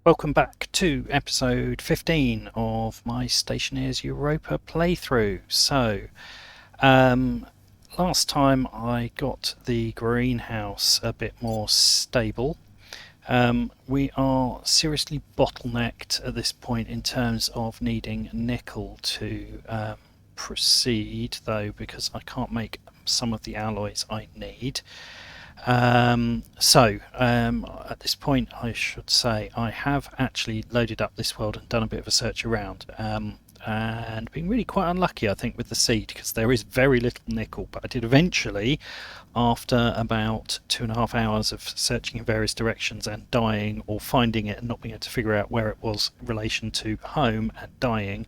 Welcome back to episode 15 of my Stationeers Europa playthrough. Last time I got the greenhouse a bit more stable. We are seriously bottlenecked at this point in terms of needing nickel to proceed, though, because I can't make some of the alloys I need. At this point I should say I have actually loaded up this world and done a bit of a search around, and been really quite unlucky, I think, with the seed, because there is very little nickel. But I did eventually, after about 2.5 hours of searching in various directions and dying or finding it and not being able to figure out where it was in relation to home and dying,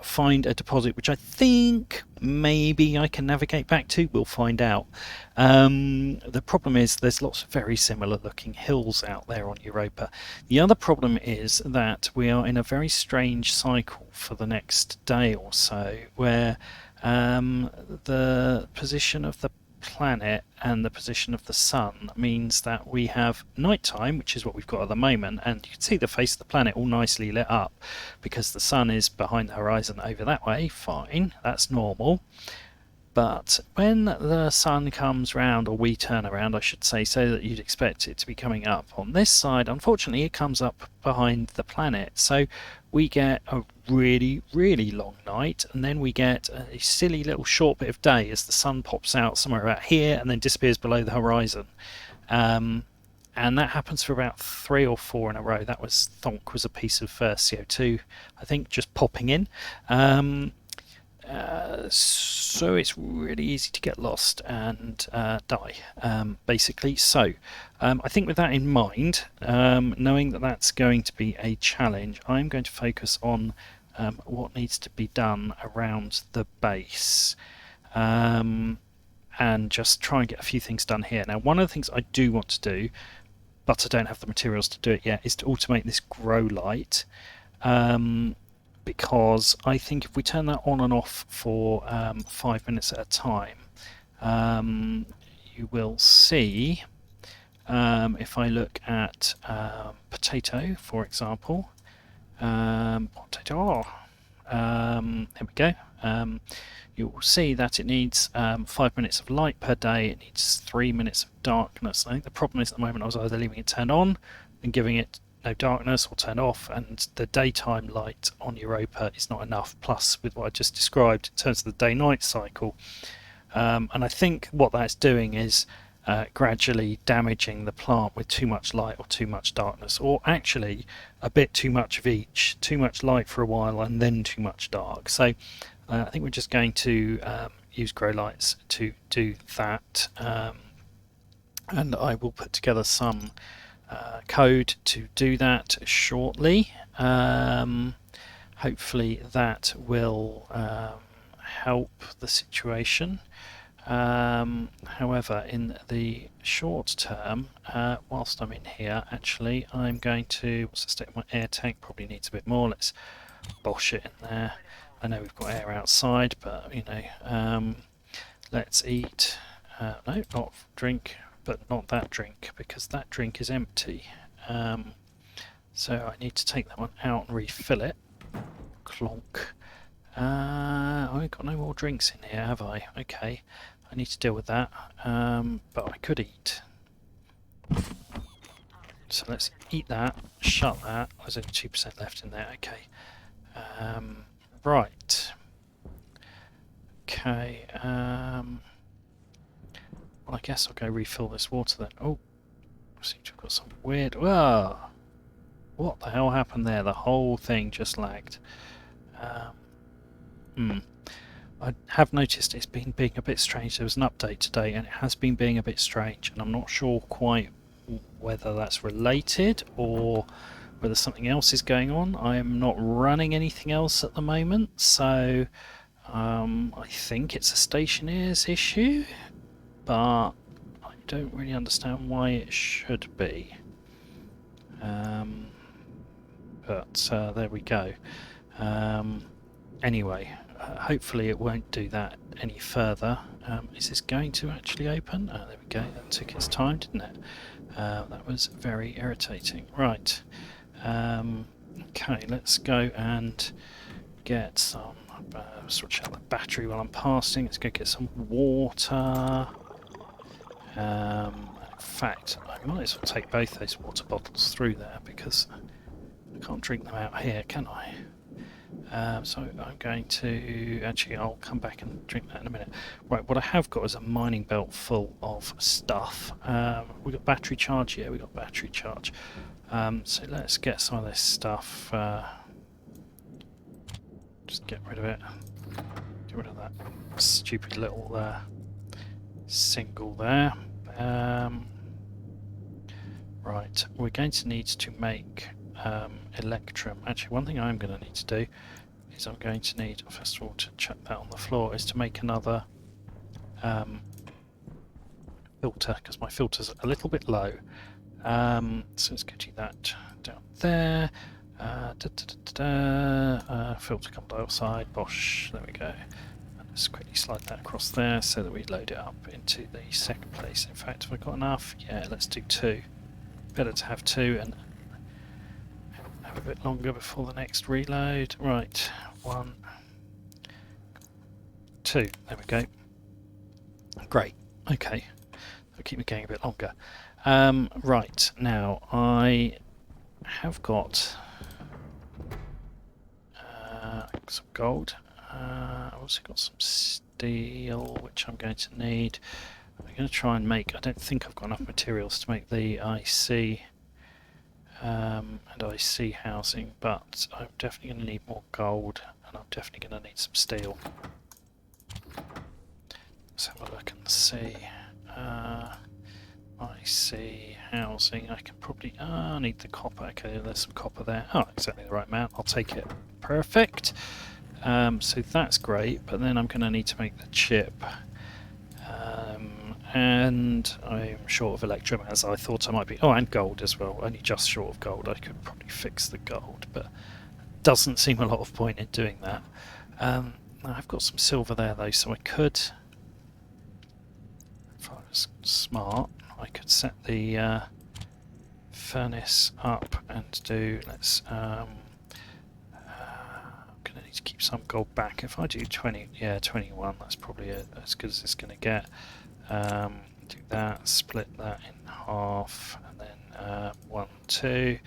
find a deposit which I think maybe I can navigate back to. We'll find out. The problem is there's lots of very similar looking hills out there on Europa. The other problem is that we are in a very strange cycle for the next day or so, where the position of the planet and the position of the sun means that we have nighttime, which is what we've got at the moment, and you can see the face of the planet all nicely lit up because the sun is behind the horizon over that way. Fine, that's normal. But when the sun comes round, or we turn around I should say, so that you'd expect it to be coming up on this side, unfortunately it comes up behind the planet. So we get a really long night, and then we get a silly little short bit of day as the sun pops out somewhere about here and then disappears below the horizon. And that happens for about 3 or 4 in a row. That was thonk was a piece of CO2, I think, just popping in. So it's really easy to get lost and die, basically. So I think with that in mind, knowing that that's going to be a challenge, I'm going to focus on what needs to be done around the base, and just try and get a few things done here. Now, one of the things I do want to do, but I don't have the materials to do it yet, is to automate this grow light. Because I think if we turn that on and off for 5 minutes at a time, you will see, if I look at potato, for example, there we go, you will see that it needs 5 minutes of light per day. It needs 3 minutes of darkness. I think the problem is at the moment I was either leaving it turned on and giving it no darkness, or turn off, and the daytime light on Europa is not enough, plus with what I just described in terms of the day-night cycle. And I think what that's doing is gradually damaging the plant with too much light or too much darkness, or actually a bit too much of each, too much light for a while and then too much dark. So I think we're just going to use grow lights to do that, and I will put together some code to do that shortly. Hopefully that will help the situation. However, in the short term, whilst I'm in here, actually I'm going to, what's the state of my air tank? Probably needs a bit more. Let's bosh it in there. I know we've got air outside, but you know, let's eat, no, not drink, but not that drink, because that drink is empty. So I need to take that one out and refill it. Clonk. I've got no more drinks in here, have I? Okay, I need to deal with that, but I could eat. So let's eat that, shut that. There's only 2% left in there. Okay. Right. Okay. Well, I guess I'll go refill this water then. Oh, I seem to have got some weird... Whoa! What the hell happened there? The whole thing just lagged. I have noticed it's been being a bit strange. There was an update today and it has been being a bit strange, and I'm not sure quite whether that's related or whether something else is going on. I am not running anything else at the moment, so I think it's a Stationeers issue, but I don't really understand why it should be. But there we go. Anyway, hopefully it won't do that any further. Is this going to actually open? Oh, there we go. That took its time, didn't it? That was very irritating. Right. Okay, let's go and get some, switch out the battery while I'm passing. Let's go get some water. In fact, I might as well take both those water bottles through there because I can't drink them out here, can I? So I'm going to, actually I'll come back and drink that in a minute. Right, what I have got is a mining belt full of stuff. We got battery charge? Yeah, we got battery charge. So let's get some of this stuff, just get rid of it. Get rid of that stupid little single there. Right, we're going to need to make electrum. Actually, one thing I'm going to need to do is I'm going to need, first of all, to chuck that on the floor, is to make another filter, because my filter's a little bit low. So let's go to that down there. Filter carbon dioxide, bosh, there we go. And let's quickly slide that across there so that we load it up into the second place. In fact, have I got enough? Yeah, let's do 2. Better to have 2 and have a bit longer before the next reload. Right, 1, 2, there we go. Great, okay, that'll keep me going a bit longer. Right, now I have got some gold. I've also got some steel, which I'm going to need. I'm going to try and make, I don't think I've got enough materials to make the IC and IC housing, but I'm definitely going to need more gold, and I'm definitely going to need some steel. Let's have a look and see. IC housing, I can probably, I need the copper. Okay, there's some copper there. Oh, exactly the right amount, I'll take it. Perfect. So that's great, but then I'm going to need to make the chip. And I'm short of electrum, as I thought I might be. Oh, and gold as well, only just short of gold. I could probably fix the gold, but doesn't seem a lot of point in doing that. I've got some silver there though, so I could, if I was smart, I could set the furnace up and do, let's, I'm going to need to keep some gold back. If I do 20, yeah, 21, that's probably as good as it's going to get. Do that, split that in half, and then 1, 2,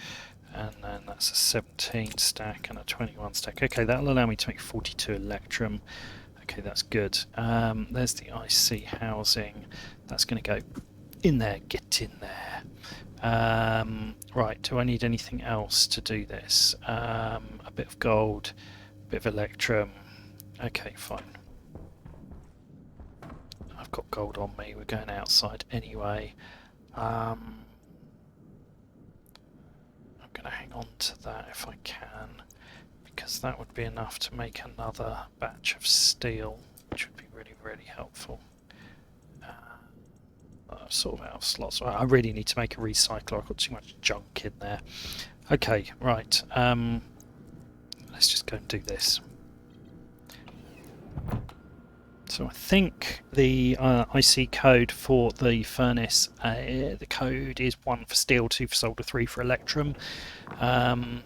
and then that's a 17 stack and a 21 stack. Okay, that'll allow me to make 42 electrum. Okay, that's good. There's the IC housing. That's going to go in there, get in there. Right, do I need anything else to do this? A bit of gold, a bit of electrum. Okay, fine. I've got gold on me, we're going outside anyway. I'm going to hang on to that if I can, because that would be enough to make another batch of steel, which would be really, really helpful. I'm sort of out of slots. I really need to make a recycler, I've got too much junk in there. Okay, right, let's just go and do this. So I think the IC code for the furnace, the code is 1 for steel, 2 for solder, 3 for electrum. And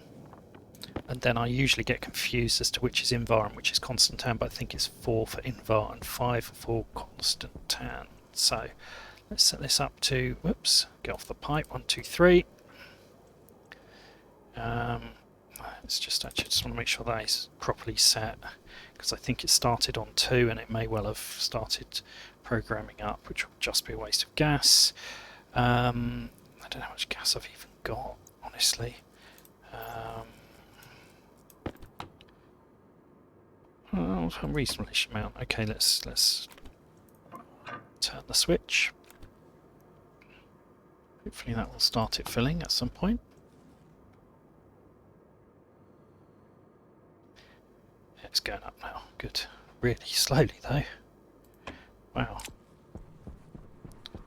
then I usually get confused as to which is invar and which is constant tan, but I think it's 4 for invar and 5 for constant tan. So let's set this up to, whoops, get off the pipe, 1, 2, 3. Let's just want to make sure that is properly set, because I think it started on 2 and it may well have started programming up, which will just be a waste of gas. I don't know how much gas I've even got, honestly. Oh, a reasonable amount. Okay, let's turn the switch. Hopefully that will start it filling at some point. It's going up now. Good. Really slowly though. Wow.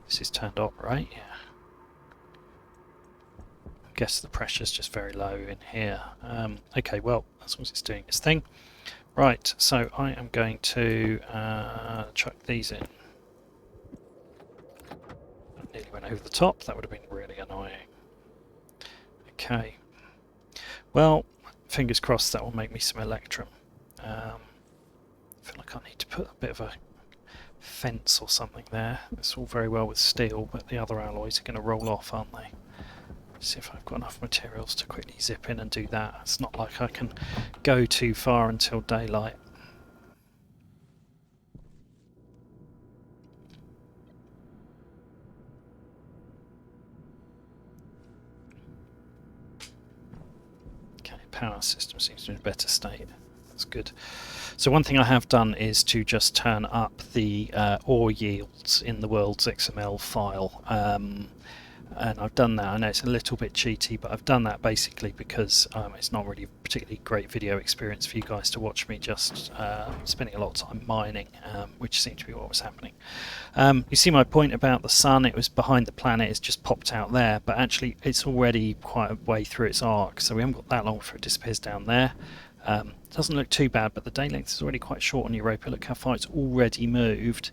This is turned on, right? Yeah. I guess the pressure's just very low in here. Okay, well, as long as it's doing its thing. Right, so I am going to chuck these in. I nearly went over the top, that would have been really annoying. Okay. Well, fingers crossed that will make me some electrum. I feel like I need to put a bit of a fence or something there. It's all very well with steel, but the other alloys are going to roll off, aren't they? See if I've got enough materials to quickly zip in and do that. It's not like I can go too far until daylight. Okay, power system seems to be in a better state. That's good. So one thing I have done is to just turn up the ore yields in the world's XML file. And I've done that. I know it's a little bit cheaty, but I've done that basically because it's not really a particularly great video experience for you guys to watch me just spending a lot of time mining, which seemed to be what was happening. You see my point about the sun, it was behind the planet, it's just popped out there, but actually it's already quite a way through its arc, so we haven't got that long before it disappears down there. Doesn't look too bad, but the day length is already quite short on Europa. Look how far it's already moved.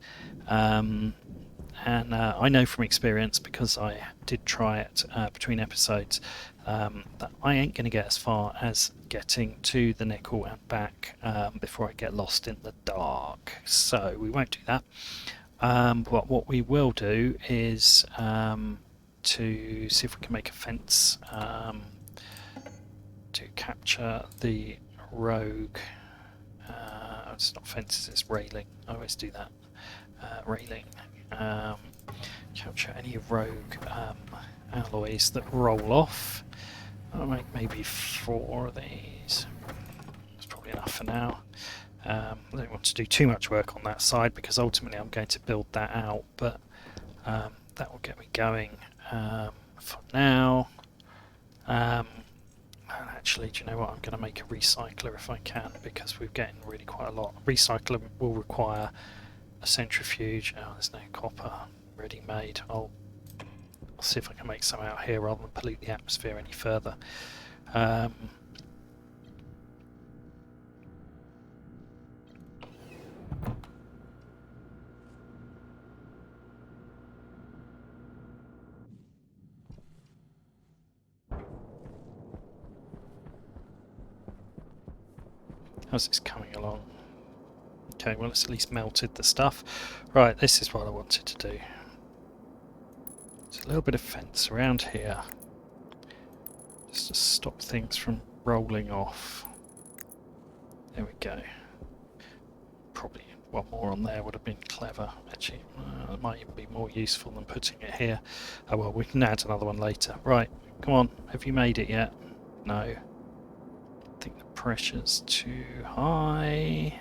And I know from experience, because I did try it between episodes, that I ain't going to get as far as getting to the nickel and back before I get lost in the dark. So we won't do that. But what we will do is to see if we can make a fence to capture the rogue. It's not fences, it's railing. I always do that. Railing. Capture any rogue alloys that roll off. I'll make maybe 4 of these. That's probably enough for now. I don't want to do too much work on that side because ultimately I'm going to build that out, but that will get me going for now. And actually, do you know what? I'm going to make a recycler if I can, because we're getting really quite a lot. Recycler will require a centrifuge. Oh, there's no copper ready made. I'll see if I can make some out here rather than pollute the atmosphere any further. How's this coming along? Okay, well it's at least melted the stuff. Right, this is what I wanted to do. There's a little bit of fence around here, just to stop things from rolling off. There we go. Probably one more on there would have been clever. Actually, it might even be more useful than putting it here. Oh well, we can add another one later. Right, come on, have you made it yet? No. I think the pressure's too high.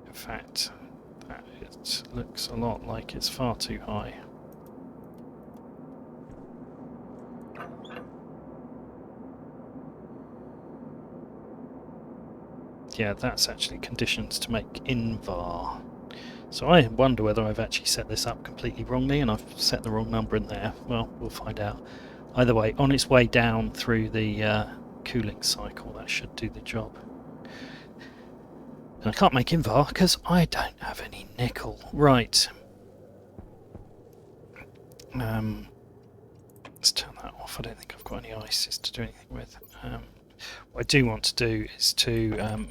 In fact, it looks a lot like it's far too high. Yeah, that's actually conditions to make invar. So I wonder whether I've actually set this up completely wrongly and I've set the wrong number in there. Well, we'll find out. Either way, on its way down through the cooling cycle, that should do the job. And I can't make invar because I don't have any nickel. Right. Let's turn that off. I don't think I've got any ices to do anything with. What I do want to do is to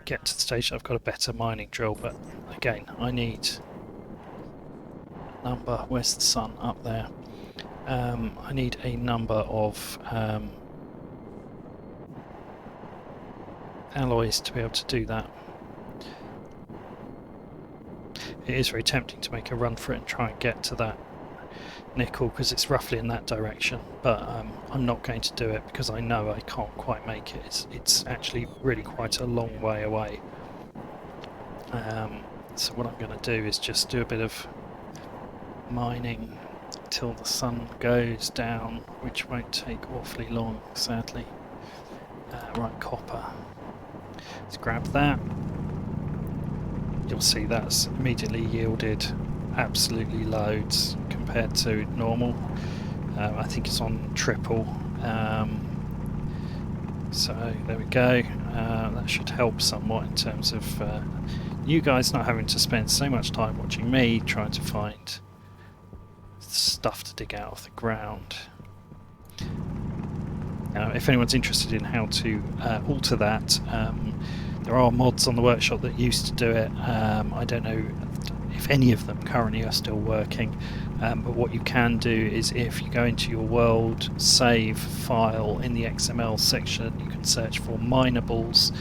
get to the stage I've got a better mining drill, but again, I need a number. Where's the sun? Up there. I need a number of alloys to be able to do that. It is very tempting to make a run for it and try and get to that nickel because it's roughly in that direction, but I'm not going to do it because I know I can't quite make it. It's actually really quite a long way away. So what I'm going to do is just do a bit of mining till the sun goes down, which won't take awfully long, sadly. Right, copper. Let's grab that. You'll see that's immediately yielded absolutely loads compared to normal. I think it's on triple. So there we go. That should help somewhat in terms of you guys not having to spend so much time watching me trying to find stuff to dig out of the ground. If anyone's interested in how to alter that, there are mods on the workshop that used to do it. I don't know if any of them currently are still working, but what you can do is if you go into your world save file in the XML section, you can search for minables,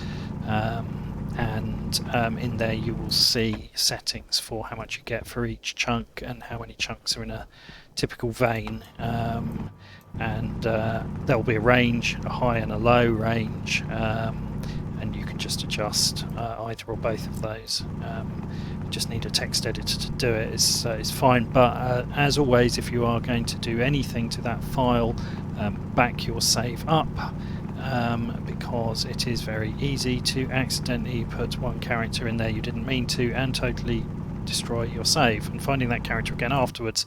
and in there you will see settings for how much you get for each chunk and how many chunks are in a typical vein, and there'll be a range, a high and a low range, and you can just adjust either or both of those. You just need a text editor to do it. It's fine, but as always, if you are going to do anything to that file, back your save up, because it is very easy to accidentally put one character in there you didn't mean to and totally destroy your save, and finding that character again afterwards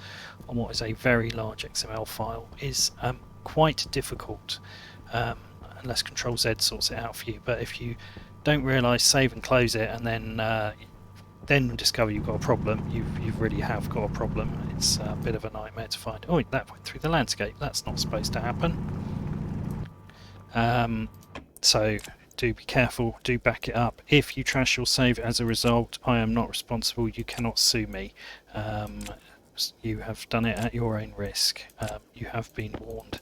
on what is a very large XML file is quite difficult, unless Control Z sorts it out for you. But if you don't realise, save and close it, and then discover you've got a problem, you really have got a problem. It's a bit of a nightmare to find. Oh, that went through the landscape. That's not supposed to happen. So do be careful, do back it up. If you trash your save as a result, I am not responsible. You cannot sue me. You have done it at your own risk. You have been warned,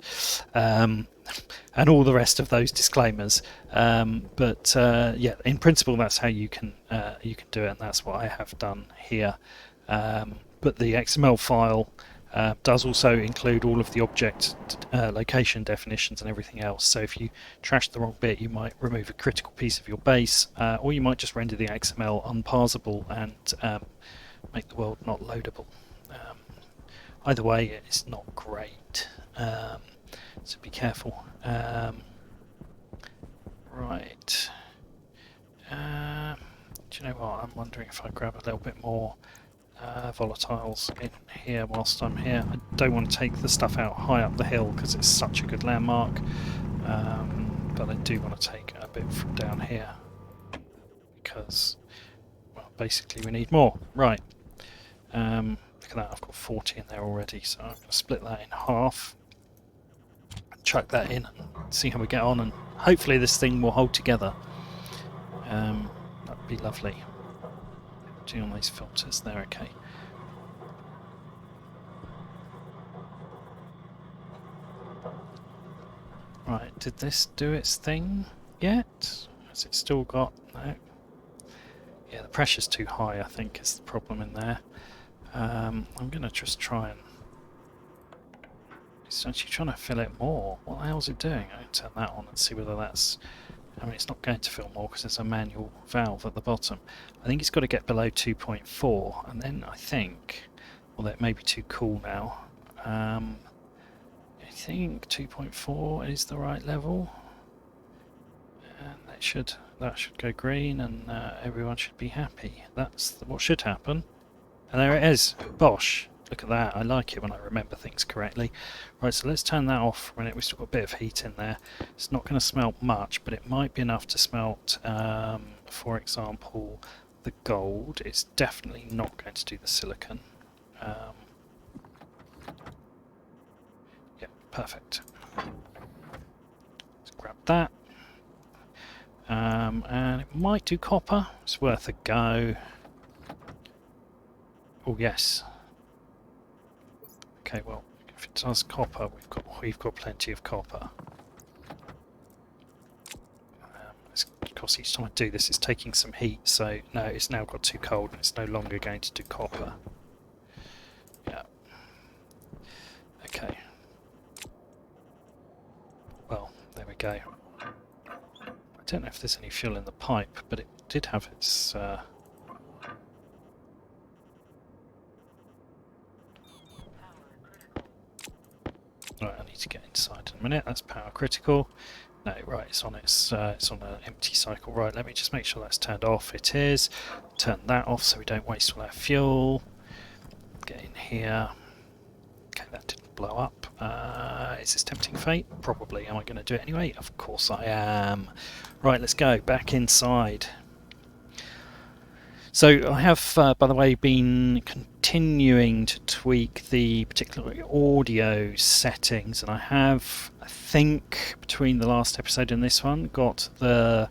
and all the rest of those disclaimers. But yeah, in principle, that's how you can do it, and that's what I have done here. But the XML file does also include all of the object location definitions and everything else. So if you trash the wrong bit, you might remove a critical piece of your base, or you might just render the XML unparsable and make the world not loadable. Either way, it's not great, so be careful. Right. Do you know what? I'm wondering if I grab a little bit more volatiles in here whilst I'm here. I don't want to take the stuff out high up the hill because it's such a good landmark, but I do want to take a bit from down here because, well, basically we need more. Right. Look at that, I've got 40 in there already, so I'm going to split that in half, chuck that in and see how we get on, and hopefully this thing will hold together. That'd be lovely. Do on these filters, they're okay. Right, did this do its thing yet? Has it still got... no. Yeah, the pressure's too high, I think, is the problem in there. I'm going to just try and... It's actually trying to fill it more. What the hell's it doing? I'm going to turn that on and see whether that's... I mean, it's not going to fill more because there's a manual valve at the bottom. I think it's got to get below 2.4, and then I think... Well, that may be too cool now. I think 2.4 is the right level. And that should go green, and everyone should be happy. That's what should happen. And there it is. Bosh. Look at that. I like it when I remember things correctly. Right, so let's turn that off for a minute. We've still got a bit of heat in there. It's not going to smelt much, but it might be enough to smelt, for example, the gold. It's definitely not going to do the silicon. Yeah, perfect. Let's grab that. And it might do copper. It's worth a go. Oh yes. Okay, well, if it does copper, we've got plenty of copper. Of course, each time I do this, it's taking some heat. So no, it's now got too cold, and it's no longer going to do copper. Yeah. Okay. Well, there we go. I don't know if there's any fuel in the pipe, but it did have its. Right, I need to get inside in a minute. That's power critical. No, right, it's on an empty cycle. Right, let me just make sure that's turned off. It is. Turn that off so we don't waste all our fuel. Get in here. Okay, that didn't blow up. Is this tempting fate? Probably. Am I going to do it anyway? Of course I am. Right, let's go back inside. So I have, by the way, been continuing to tweak the particular audio settings, and I have I think between the last episode and this one, got the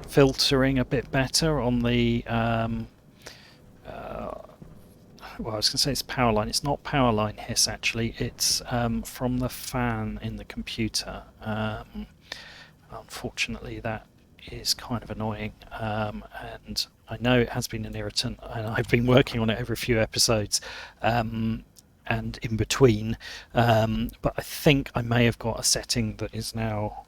filtering a bit better on the well, I was going to say it's power line. It's not power line hiss, actually. It's from the fan in the computer. Unfortunately, that is kind of annoying, and I know it has been an irritant, and I've been working on it over a few episodes and in between, but I think I may have got a setting that is now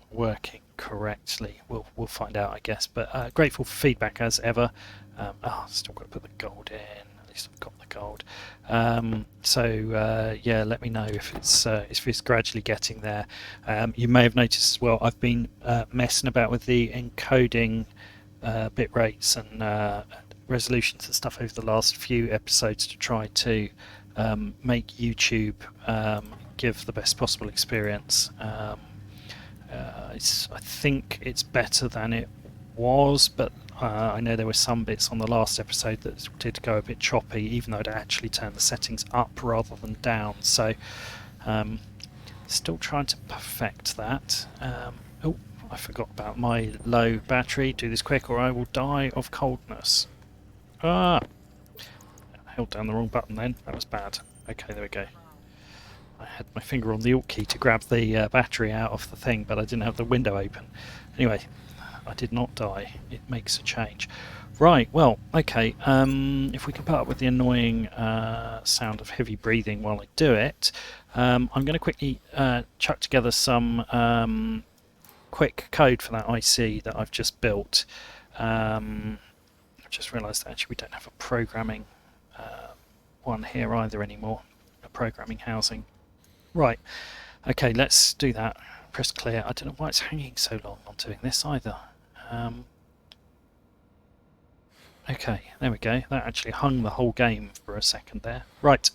working correctly. We'll find out, I guess, but grateful for feedback as ever. Still got to put the gold in. At least I've got the gold. Yeah, let me know if it's gradually getting there. You may have noticed as well, I've been messing about with the encoding bit rates and resolutions and stuff over the last few episodes to try to make YouTube give the best possible experience. I think it's better than it was, but I know there were some bits on the last episode that did go a bit choppy, even though I'd actually turned the settings up rather than down. So still trying to perfect that. Oh, I forgot about my low battery. Do this quick or I will die of coldness. I held down the wrong button then. That was bad. Okay, there we go. I had my finger on the Alt key to grab the battery out of the thing, but I didn't have the window open. Anyway, I did not die. It makes a change. Right, well, okay. If we can put up with the annoying sound of heavy breathing while I do it, I'm going to quickly chuck together some quick code for that IC that I've just built. I've just realised that actually we don't have a programming one here either anymore, a programming housing. Right, okay, let's do that. Press clear. I don't know why it's hanging so long on doing this either. Okay, there we go. That actually hung the whole game for a second there. Right,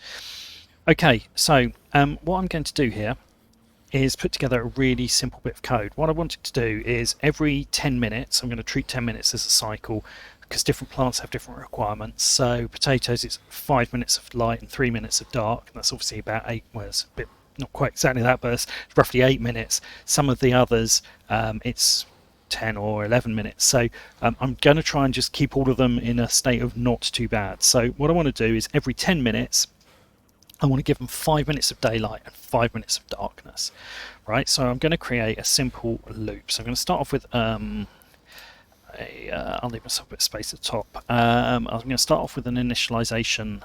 okay, so what I'm going to do here is put together a really simple bit of code. What I wanted to do is every 10 minutes, I'm going to treat 10 minutes as a cycle, because different plants have different requirements. So potatoes, it's 5 minutes of light and 3 minutes of dark, and that's obviously about 8, well, it's a bit, not quite exactly that, but it's roughly 8 minutes. Some of the others, it's 10 or 11 minutes. So I'm going to try and just keep all of them in a state of not too bad. So what I want to do is every 10 minutes, I want to give them 5 minutes of daylight and 5 minutes of darkness. Right, so I'm going to create a simple loop. So I'm going to start off with I'll leave myself a bit of space at the top. I'm going to start off with an initialization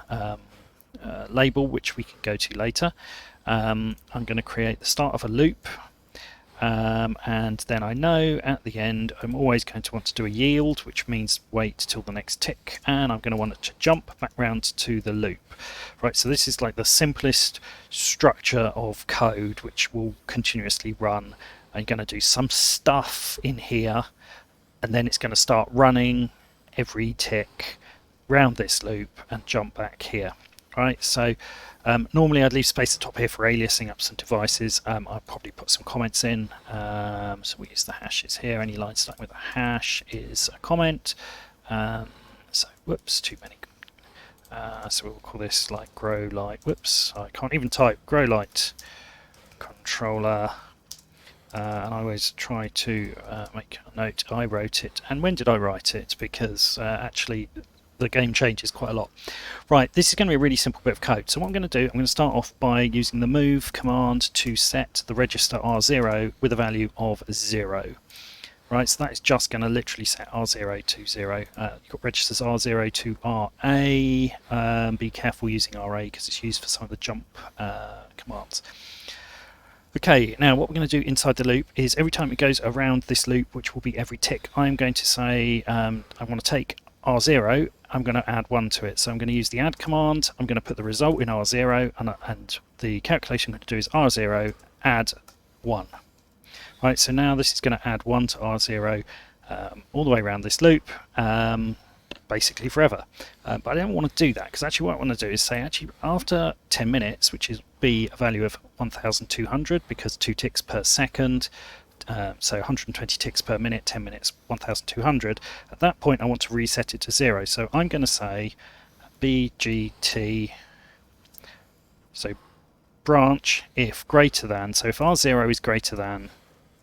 label, which we can go to later. I'm going to create the start of a loop, and then I know at the end I'm always going to want to do a yield, which means wait till the next tick, and I'm going to want it to jump back round to the loop. Right, so this is like the simplest structure of code which will continuously run. I'm going to do some stuff in here, and then it's going to start running every tick round this loop and jump back here. Right, so normally I'd leave space at the top here for aliasing up some devices. I'll probably put some comments in. So we use the hashes here. Any line starting with a hash is a comment. So whoops, too many. So we'll call this like grow light. Whoops, I can't even type. Grow light controller. And I always try to make a note. I wrote it, and when did I write it? Because actually the game changes quite a lot. Right, this is going to be a really simple bit of code. So what I'm going to do, I'm going to start off by using the move command to set the register R0 with a value of 0. Right, so that is just going to literally set R0 to 0. You've got registers R0 to RA. Be careful using RA because it's used for some of the jump commands. Okay, now what we're going to do inside the loop is every time it goes around this loop, which will be every tick, I'm going to say I want to take R0, I'm going to add 1 to it. So I'm going to use the add command, I'm going to put the result in R0, and the calculation I'm going to do is R0 add 1. Right, so now this is going to add 1 to R0 all the way around this loop, basically forever. But I don't want to do that, because actually what I want to do is say actually after 10 minutes, which is be a value of 1200 because 2 ticks per second, so 120 ticks per minute, 10 minutes, 1200. At that point I want to reset it to 0. So I'm going to say BGT, so branch if greater than. So if R0 is greater than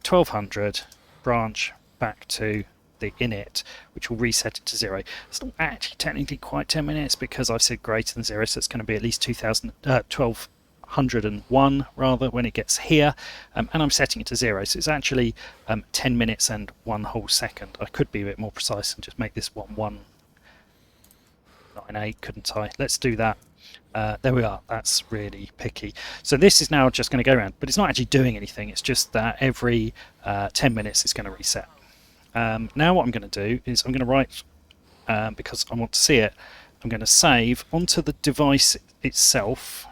1200, branch back to the init, which will reset it to 0. It's not actually technically quite 10 minutes because I've said greater than 0, so it's going to be at least 1201 rather when it gets here, and I'm setting it to 0, so it's actually 10 minutes and 1 whole second. I could be a bit more precise and just make this 1198, couldn't I? Let's do that. There we are. That's really picky. So this is now just going to go around, but it's not actually doing anything. It's just that every 10 minutes it's going to reset. Now what I'm going to do is I'm going to write, because I want to see it, I'm going to save onto the device itself,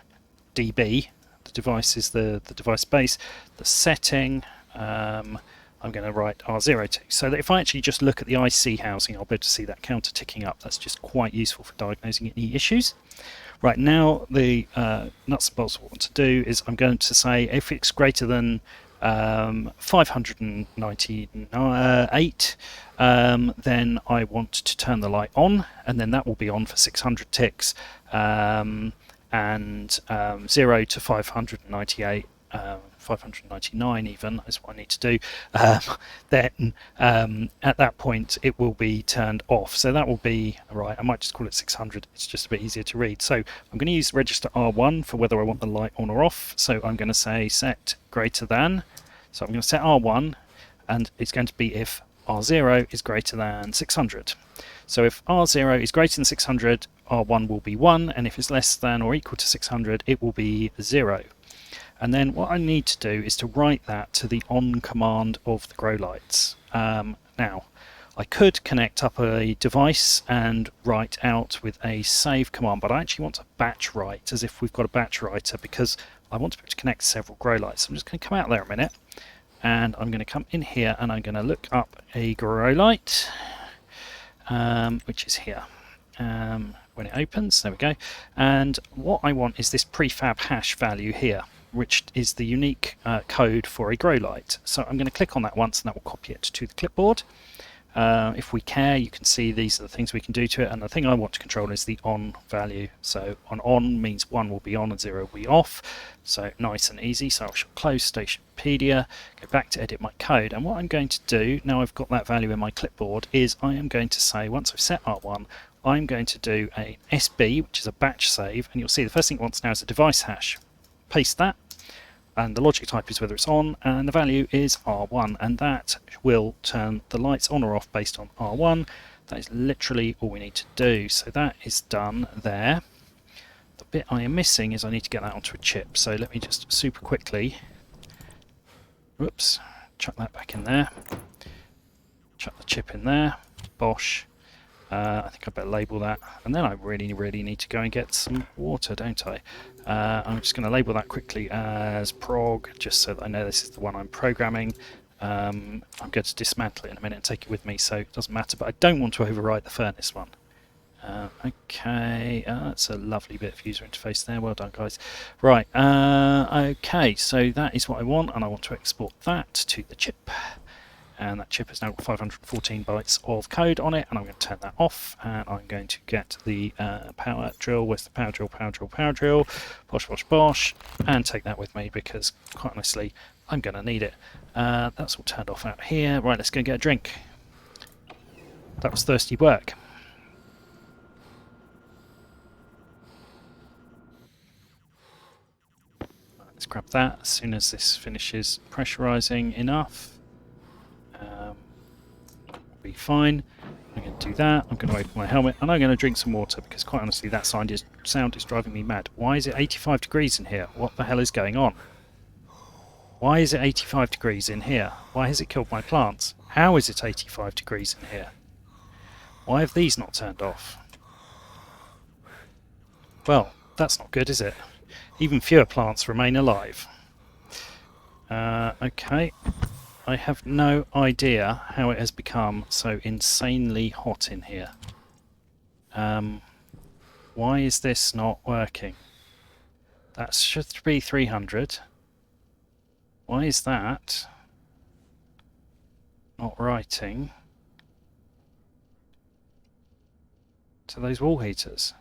db, the device is the device space, the setting, I'm going to write R02, so that if I actually just look at the IC housing, I'll be able to see that counter ticking up. That's just quite useful for diagnosing any issues. Right, now the nuts and bolts what I want to do is I'm going to say if it's greater than 598, then I want to turn the light on, and then that will be on for 600 ticks, and 0 to 598, 599 even is what I need to do, then at that point it will be turned off. So that will be, right, I might just call it 600, it's just a bit easier to read. So I'm going to use register R1 for whether I want the light on or off. So I'm going to say set greater than, so I'm going to set R1, and it's going to be if R0 is greater than 600. So if R0 is greater than 600, R1 will be 1, and if it's less than or equal to 600, it will be 0. And then what I need to do is to write that to the on command of the grow lights. Now, I could connect up a device and write out with a save command, but I actually want to batch write as if we've got a batch writer, because I want to be able to connect several grow lights. So I'm just going to come out there a minute, and I'm going to come in here and I'm going to look up a grow light, which is here. When it opens, there we go. And what I want is this prefab hash value here, which is the unique code for a grow light. So I'm going to click on that once, and that will copy it to the clipboard. If we care, you can see these are the things we can do to it, and the thing I want to control is the on value. So on means 1 will be on and 0 will be off, so nice and easy. So I shall close Stationpedia, go back to edit my code, and what I'm going to do, now I've got that value in my clipboard, is I am going to say, once I've set R1, I'm going to do a SB, which is a batch save, and you'll see the first thing it wants now is a device hash. Paste that, and the logic type is whether it's on, and the value is R1, and that will turn the lights on or off based on R1. That is literally all we need to do. So that is done there. The bit I am missing is I need to get that onto a chip. So let me just super quickly, whoops, chuck that back in there, chuck the chip in there, bosh. I think I better label that, and then I really need to go and get some water, don't I? I'm just going to label that quickly as prog, just so that I know this is the one I'm programming. I'm going to dismantle it in a minute and take it with me, so it doesn't matter, but I don't want to override the furnace one. Okay, that's a lovely bit of user interface there, well done guys. Right, okay, so that is what I want, and I want to export that to the chip. And that chip has now got 514 bytes of code on it, and I'm going to turn that off, and I'm going to get the power drill. Where's the power drill, bosh, bosh, bosh, and take that with me, because quite honestly I'm going to need it. That's all turned off out here. Right, let's go and get a drink. That was thirsty work. Let's grab that as soon as this finishes pressurizing enough. Be fine. I'm going to do that. I'm going to open my helmet, and I'm going to drink some water, because quite honestly that sound is driving me mad. Why is it 85 degrees in here? What the hell is going on? Why is it 85 degrees in here? Why has it killed my plants? How is it 85 degrees in here? Why have these not turned off? Well, that's not good, is it? Even fewer plants remain alive. Okay. I have no idea how it has become so insanely hot in here. Why is this not working? That should be 300. Why is that not writing to those wall heaters?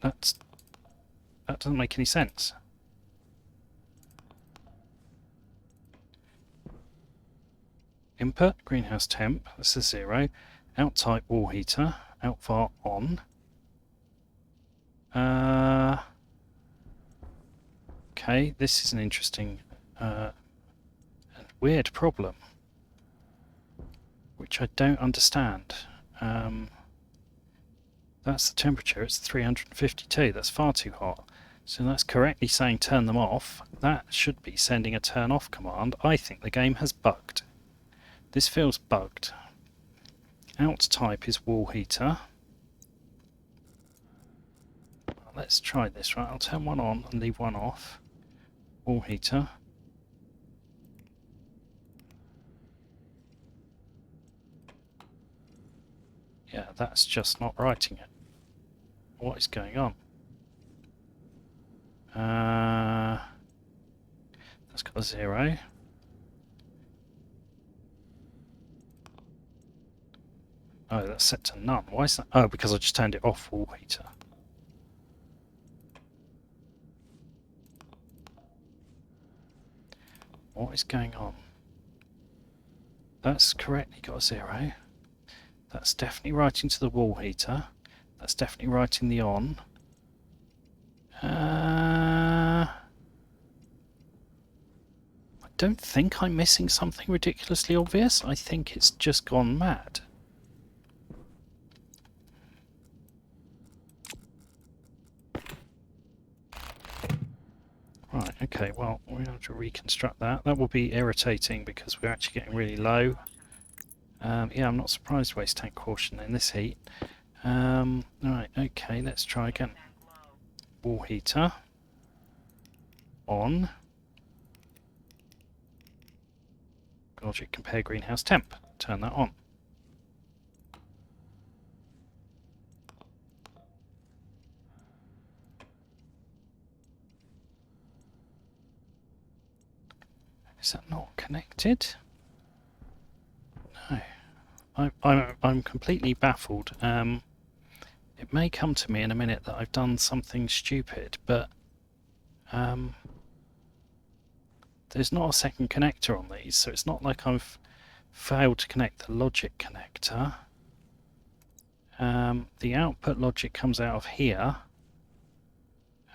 That's That doesn't make any sense. Input, greenhouse temp, this is 0. Out type wall heater, out var on. Okay, this is an interesting and weird problem, which I don't understand. That's the temperature, it's 352, that's far too hot. So that's correctly saying turn them off. That should be sending a turn off command. I think the game has bugged. This feels bugged. Out type is wall heater. Let's try this, right? I'll turn one on and leave one off. Wall heater. Yeah, that's just not writing it. What is going on? That's got a 0. Oh, that's set to none. Why is that? Oh, because I just turned it off, wall heater. What is going on? That's correctly got a 0. That's definitely writing to the wall heater. That's definitely writing the on. I don't think I'm missing something ridiculously obvious. I think it's just gone mad. Right, okay, well, we're going to have to reconstruct that. That will be irritating because we're actually getting really low. Yeah, I'm not surprised waste tank caution in this heat. Right, okay, let's try again. Wall heater. On. Logic compare greenhouse temp. Turn that on. Is that not connected? No. I'm completely baffled. It may come to me in a minute that I've done something stupid, but there's not a second connector on these, so it's not like I've failed to connect the logic connector. The output logic comes out of here.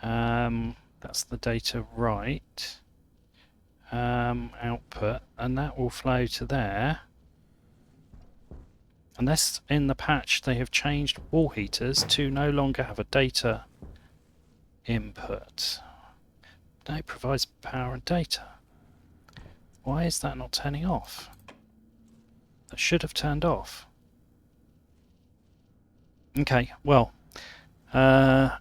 That's the data write. Output, and that will flow to there. Unless in the patch they have changed wall heaters to no longer have a data input. No, it provides power and data. Why is that not turning off? That should have turned off. Okay, well, I'll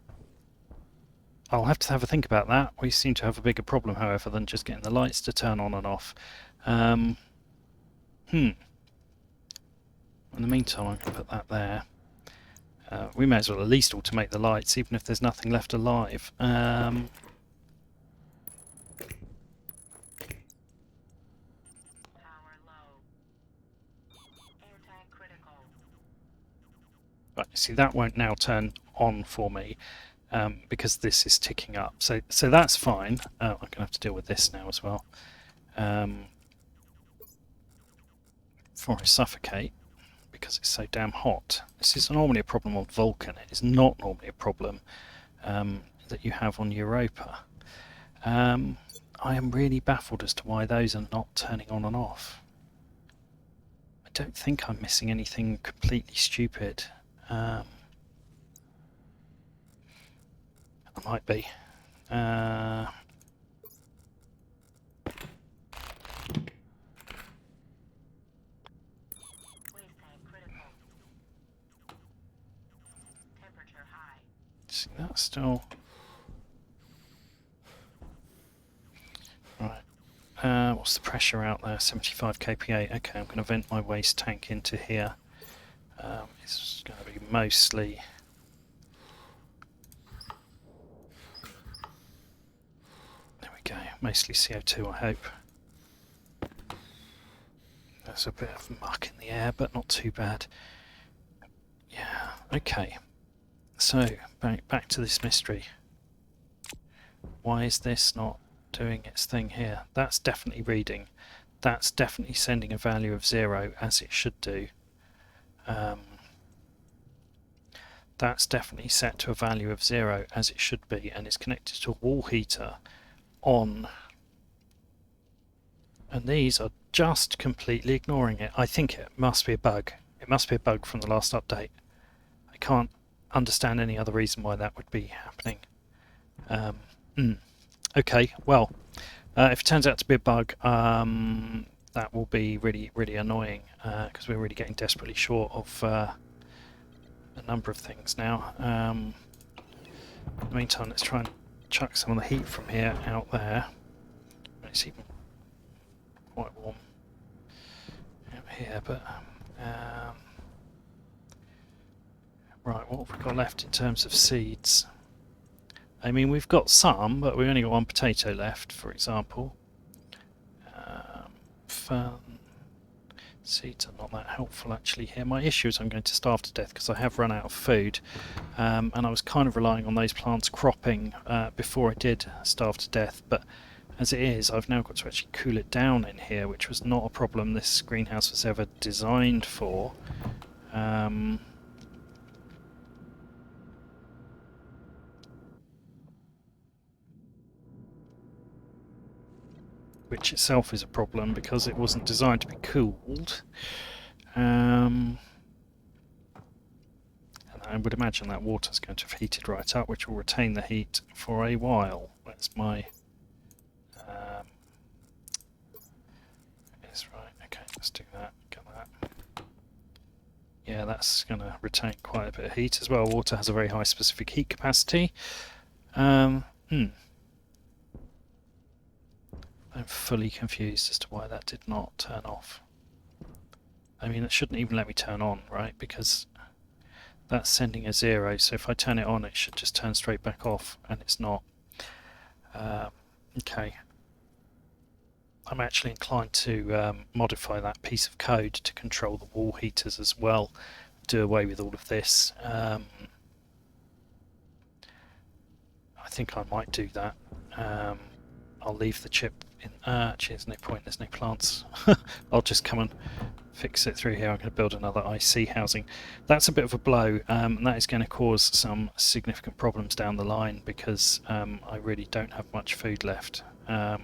have to have a think about that. We seem to have a bigger problem, however, than just getting the lights to turn on and off. In the meantime, I'm going to put that there. We may as well at least automate the lights, even if there's nothing left alive. Right, see, that won't now turn on for me because this is ticking up. So that's fine. I'm going to have to deal with this now as well. Before I suffocate, because it's so damn hot. This is normally a problem on Vulcan. It is not normally a problem that you have on Europa. I am really baffled as to why those are not turning on and off. I don't think I'm missing anything completely stupid. I might be. See, that's still right. What's the pressure out there? 75 kPa. Okay, I'm going to vent my waste tank into here. It's going to be mostly there we go. Mostly CO2, I hope. There's a bit of muck in the air, but not too bad. Yeah. Okay. So back to this mystery. Why is this not doing its thing here? That's definitely reading. That's definitely sending a value of 0 as it should do. That's definitely set to a value of 0 as it should be, and it's connected to a wall heater on. And these are just completely ignoring it. I think it must be a bug. It must be a bug from the last update. I can't understand any other reason why that would be happening. Okay, well, if it turns out to be a bug, that will be really, really annoying because we're really getting desperately short of a number of things now. In the meantime, let's try and chuck some of the heat from here out there. It's even quite warm out here, but right, what have we got left in terms of seeds? I mean, we've got some, but we've only got one potato left, for example. Fern seeds are not that helpful actually here. My issue is I'm going to starve to death because I have run out of food, and I was kind of relying on those plants cropping before I did starve to death, but as it is, I've now got to actually cool it down in here, which was not a problem this greenhouse was ever designed for. Which itself is a problem because it wasn't designed to be cooled. And I would imagine that water's going to have heated right up, which will retain the heat for a while. That's my... Yes, right, okay, let's do that, get that. Yeah, that's going to retain quite a bit of heat as well. Water has a very high specific heat capacity. I'm fully confused as to why that did not turn off. I mean, it shouldn't even let me turn on, right? Because that's sending a 0, so if I turn it on, it should just turn straight back off, and it's not. Okay. I'm actually inclined to modify that piece of code to control the wall heaters as well, do away with all of this. I think I might do that. I'll leave the chip in. Actually, there's no point, there's no plants. I'll just come and fix it through here. I'm going to build another IC housing. That's a bit of a blow, and that is going to cause some significant problems down the line because I really don't have much food left. And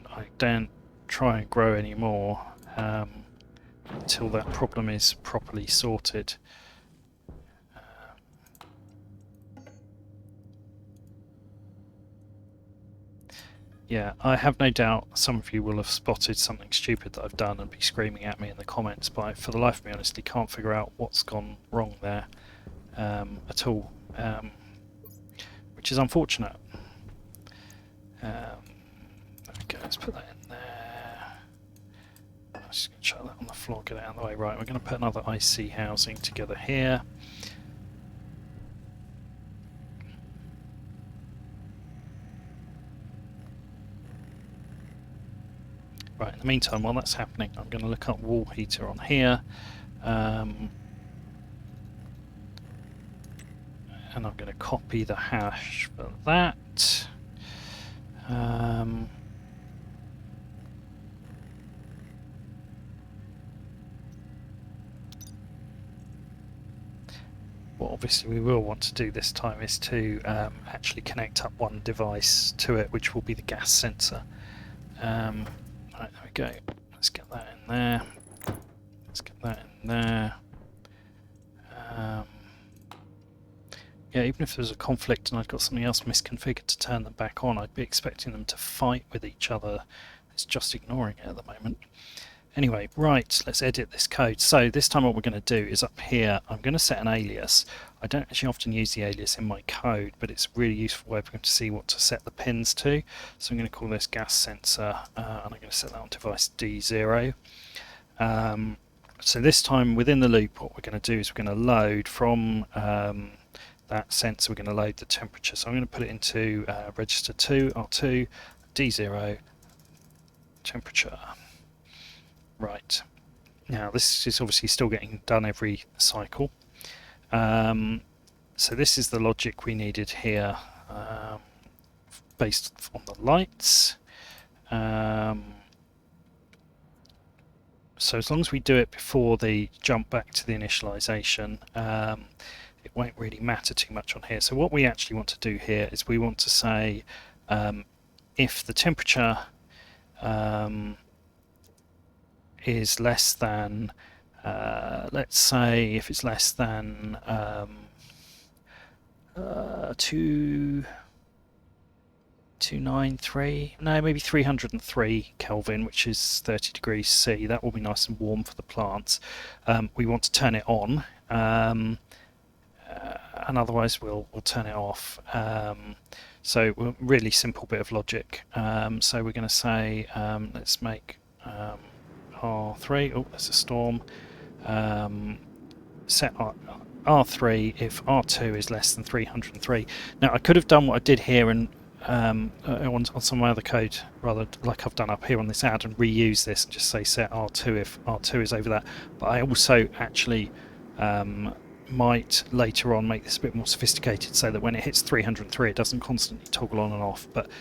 I don't try and grow anymore until that problem is properly sorted. Yeah, I have no doubt some of you will have spotted something stupid that I've done and be screaming at me in the comments, but I, for the life of me, honestly can't figure out what's gone wrong there at all, which is unfortunate. There we go, let's put that in there. I'm just going to chuck that on the floor, get it out of the way. Right, we're going to put another IC housing together here. Right, in the meantime, while that's happening, I'm going to look up wall heater on here. And I'm going to copy the hash for that. What obviously we will want to do this time is to actually connect up one device to it, which will be the gas sensor. Right, there we go. Let's get that in there. Let's get that in there. Yeah, even if there's a conflict and I've got something else misconfigured to turn them back on, I'd be expecting them to fight with each other. It's just ignoring it at the moment. Anyway, right, let's edit this code. So this time what we're going to do is up here, I'm going to set an alias. I don't actually often use the alias in my code, but it's a really useful way for me to see what to set the pins to. So I'm going to call this gas sensor, and I'm going to set that on device D0. So this time within the loop, what we're going to do is we're going to load from that sensor, we're going to load the temperature. So I'm going to put it into register 2, R2, D0, temperature. Right, now this is obviously still getting done every cycle. So this is the logic we needed here, based on the lights. So as long as we do it before the jump back to the initialization, it won't really matter too much on here. So what we actually want to do here is we want to say if the temperature is less than, let's say if it's less than 293, no, maybe 303 Kelvin, which is 30 degrees C. That will be nice and warm for the plants. We want to turn it on, and otherwise we'll turn it off. So a really simple bit of logic. So we're going to say let's make R3. Oh, there's a storm. Set R3 if R2 is less than 303. Now I could have done what I did here and on some other code, rather like I've done up here on this ad, and reuse this and just say set R2 if R2 is over that. But I also actually might later on make this a bit more sophisticated so that when it hits 303 it doesn't constantly toggle on and off. But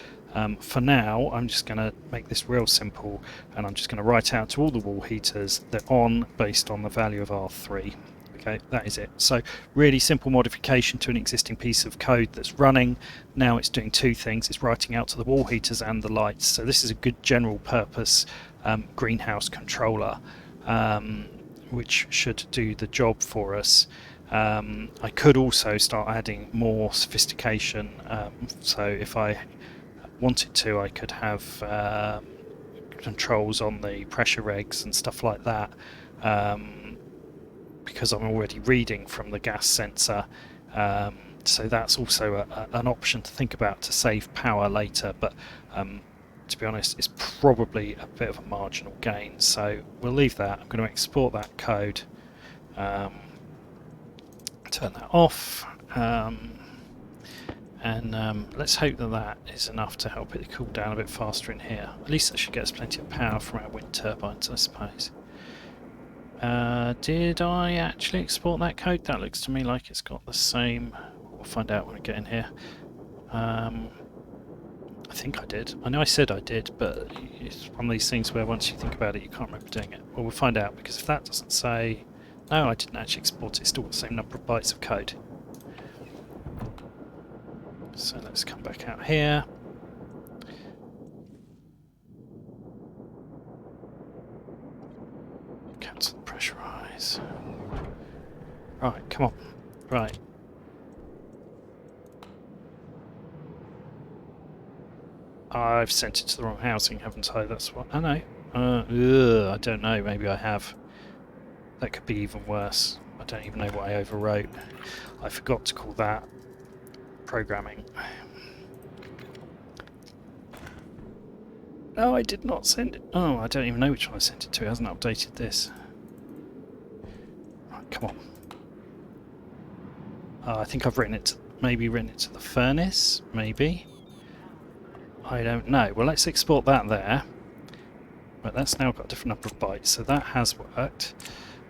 for now I'm just going to make this real simple, and I'm just going to write out to all the wall heaters they're on based on the value of R3. Okay, that is it. So really simple modification to an existing piece of code that's running. Now it's doing two things. It's writing out to the wall heaters and the lights. So this is a good general purpose greenhouse controller, which should do the job for us. I could also start adding more sophistication. So if I wanted to, I could have controls on the pressure regs and stuff like that. Because I'm already reading from the gas sensor, so that's also an option to think about to save power later, but to be honest it's probably a bit of a marginal gain, so we'll leave that. I'm going to export that code, turn that off, and let's hope that that is enough to help it cool down a bit faster in here. At least that should get us plenty of power from our wind turbines, I suppose. Did I actually export that code? That looks to me like it's got the same. We'll find out when I get in here. I think I did. I know I said I did, but it's one of these things where once you think about it you can't remember doing it. Well, we'll find out, because if that doesn't say... No, I didn't actually export it. It's still got the same number of bytes of code. So let's come back out here. Cancel pressurize. Right, come on. Right. I've sent it to the wrong housing, haven't I? That's what... I know. I don't know. Maybe I have. That could be even worse. I don't even know what I overwrote. I forgot to call that programming. No, I did not send it. Oh, I don't even know which one I sent it to. It hasn't updated this. Right, come on. I think I've written it to, maybe written it to the furnace, maybe. I don't know. Well, let's export that there. But that's now got a different number of bytes, so that has worked.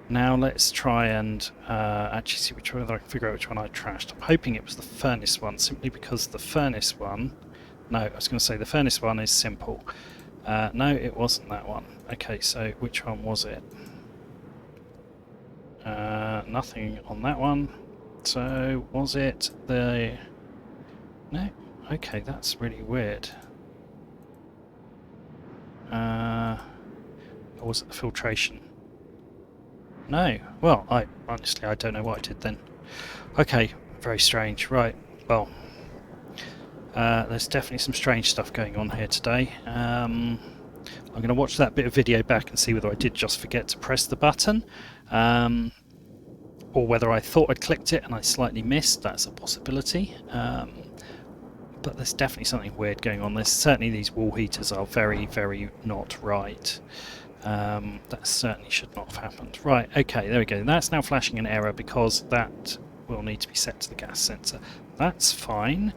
Now let's try and actually see which one, whether I can figure out which one I trashed. I'm hoping it was the furnace one, simply because the furnace one... No, I was going to say the furnace one is simple. No, it wasn't that one. Okay, so which one was it? Nothing on that one. So was it the... No? Okay, that's really weird. Or was it the filtration? No. Well, honestly I don't know what I did then. Okay, very strange. Right, well... there's definitely some strange stuff going on here today. I'm going to watch that bit of video back and see whether I did just forget to press the button, or whether I thought I'd clicked it and I slightly missed. That's a possibility. But there's definitely something weird going on. There's certainly these wall heaters are very, very not right. That certainly should not have happened. Right, okay, there we go. That's now flashing an error because that will need to be set to the gas sensor. That's fine.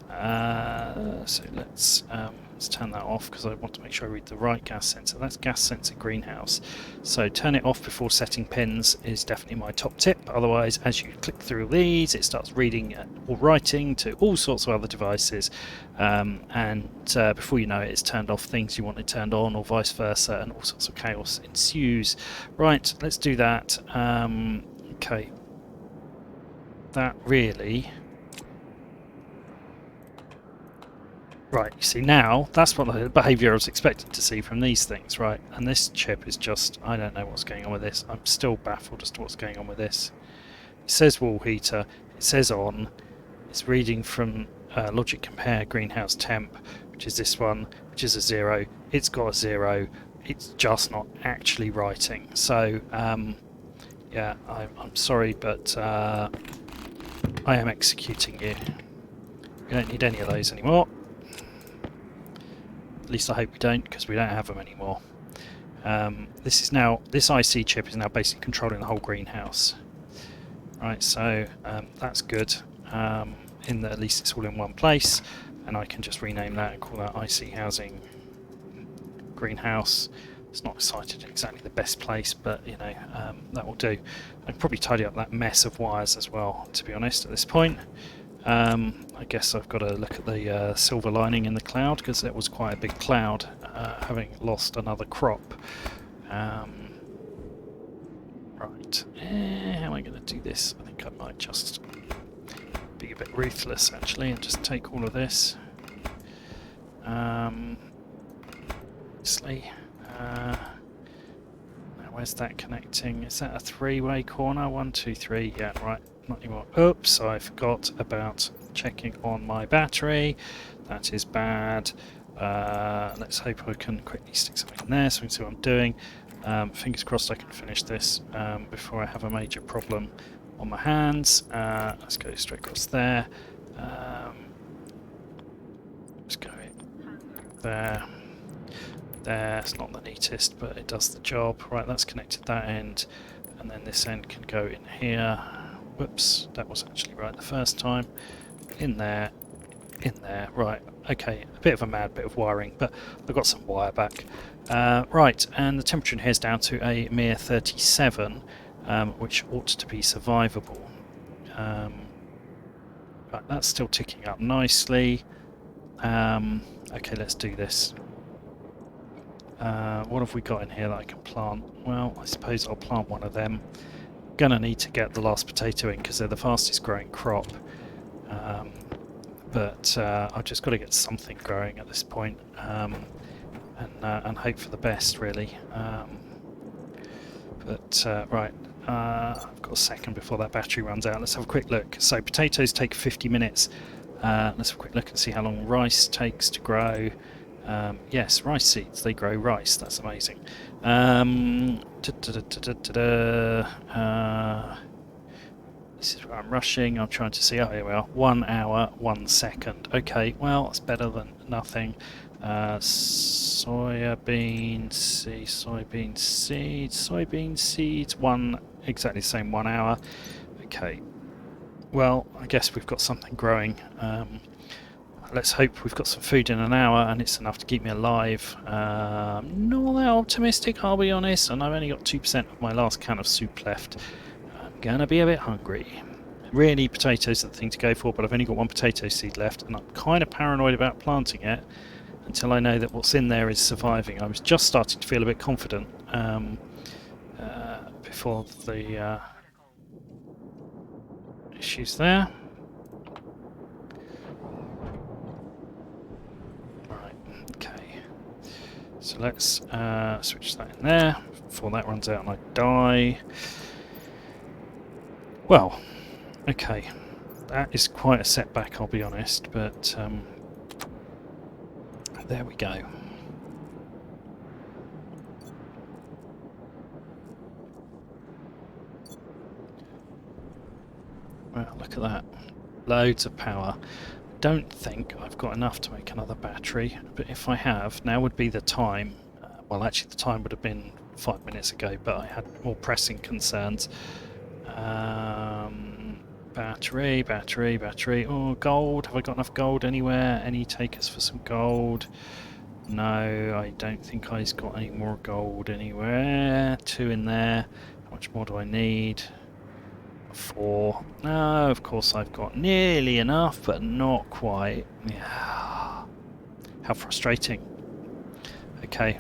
So let's let's turn that off because I want to make sure I read the right gas sensor. That's gas sensor greenhouse. So turn it off before setting pins is definitely my top tip. Otherwise, as you click through these, it starts reading or writing to all sorts of other devices, and before you know it, it's turned off things you wanted turned on, or vice versa, and all sorts of chaos ensues. Right, let's do that. Okay, that really. Right, you see now, that's what the behaviour I was expecting to see from these things, right? And this chip is just, I don't know what's going on with this. I'm still baffled as to what's going on with this. It says wall heater, it says on, it's reading from logic compare greenhouse temp, which is this one, which is a 0. It's got a 0, it's just not actually writing. So, yeah, I'm sorry, but I am executing you. We don't need any of those anymore. At least I hope we don't, because we don't have them anymore. This IC chip is now basically controlling the whole greenhouse. Right, so that's good. In that at least it's all in one place, and I can just rename that and call that IC housing greenhouse. It's not cited in exactly the best place, but you know, that will do. I can probably tidy up that mess of wires as well, to be honest, at this point. I guess I've got to look at the silver lining in the cloud, because it was quite a big cloud, having lost another crop. Right, how am I going to do this? I think I might just be a bit ruthless actually and just take all of this. Obviously, now where's that connecting? Is that a three-way corner? 1, 2, 3. Yeah, right. Not anymore. Oops, I forgot about checking on my battery. That is bad. Let's hope I can quickly stick something in there so we can see what I'm doing. Fingers crossed I can finish this before I have a major problem on my hands. Let's go straight across there. Let's go there. There, it's not the neatest, but it does the job. Right, that's connected that end, and then this end can go in here. Whoops, that was actually right the first time. In there, right, okay, a bit of a mad bit of wiring, but I've got some wire back. Right, and the temperature in here is down to a mere 37, which ought to be survivable. Right, that's still ticking up nicely. Okay, let's do this. What have we got in here that I can plant? Well, I suppose I'll plant one of them. Gonna need to get the last potato in because they're the fastest growing crop. But I've just got to get something growing at this point, and hope for the best, really. Right, I've got a second before that battery runs out. Let's have a quick look. So potatoes take 50 minutes. Let's have a quick look and see how long rice takes to grow. Yes, rice seeds, they grow rice, that's amazing. This is where I'm rushing, I'm trying to see, oh here we are, 1 hour, 1 second. Okay, well, that's better than nothing. Soybean seeds, exactly the same 1 hour. Okay, well, I guess we've got something growing. Let's hope we've got some food in an hour and it's enough to keep me alive. Not that optimistic, I'll be honest, and I've only got 2% of my last can of soup left. I'm gonna be a bit hungry. Really, potatoes are the thing to go for, but I've only got 1 potato seed left, and I'm kind of paranoid about planting it until I know that what's in there is surviving. I was just starting to feel a bit confident before the issues there. So let's switch that in there before that runs out and I die. Well, okay, that is quite a setback, I'll be honest, but there we go. Well, look at that. Loads of power. Don't think I've got enough to make another battery, but if I have, now would be the time. Well, actually the time would have been 5 minutes ago, but I had more pressing concerns. Battery, battery, battery. Oh, gold. Have I got enough gold anywhere? Any takers for some gold? No, I don't think I've got any more gold anywhere. 2 in there. How much more do I need? 4. No, of course I've got nearly enough, but not quite. Yeah. How frustrating. Okay.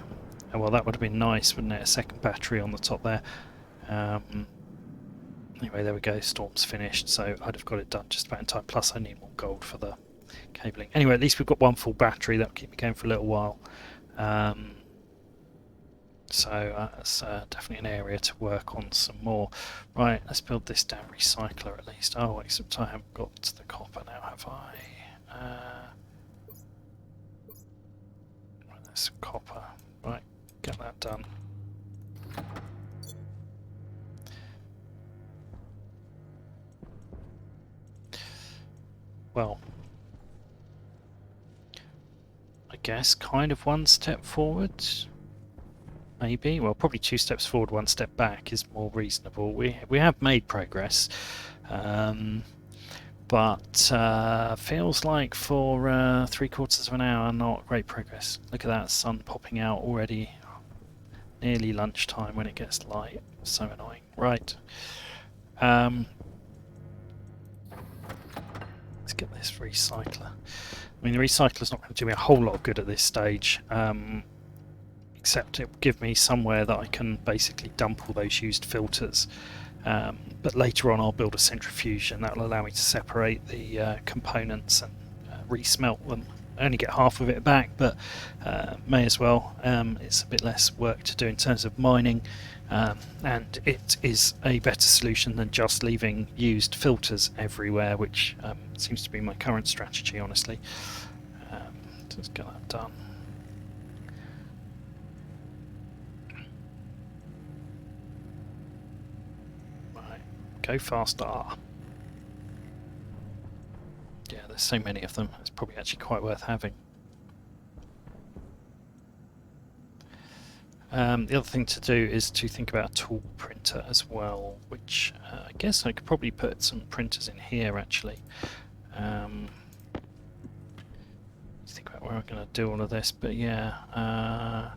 Oh, well, that would have been nice, wouldn't it? A second battery on the top there. Anyway, there we go. Storm's finished, so I'd have got it done just about in time. Plus, I need more gold for the cabling. Anyway, at least we've got 1 full battery. That'll keep me going for a little while. So that's definitely an area to work on some more. Right, let's build this damn recycler at least. Oh, except I haven't got to the copper now, have I? Right, there's some copper. Right, get that done. Well, I guess kind of 1 step forward. Maybe, well, probably 2 steps forward, 1 step back is more reasonable. We have made progress, but feels like for 3/4 of an hour, not great progress. Look at that sun popping out already. Nearly lunchtime when it gets light. So annoying. Right. Let's get this recycler. I mean, the recycler's not going to do me a whole lot of good at this stage. Except it will give me somewhere that I can basically dump all those used filters. But later on I'll build a centrifuge and that will allow me to separate the components and re-smelt them. I only get half of it back, but may as well. It's a bit less work to do in terms of mining, and it is a better solution than just leaving used filters everywhere, which seems to be my current strategy, honestly. Let's get that done. Go faster. Yeah, there's so many of them, it's probably actually quite worth having. The other thing to do is to think about a tool printer as well, which I guess I could probably put some printers in here actually. Think about where I'm going to do all of this, but yeah,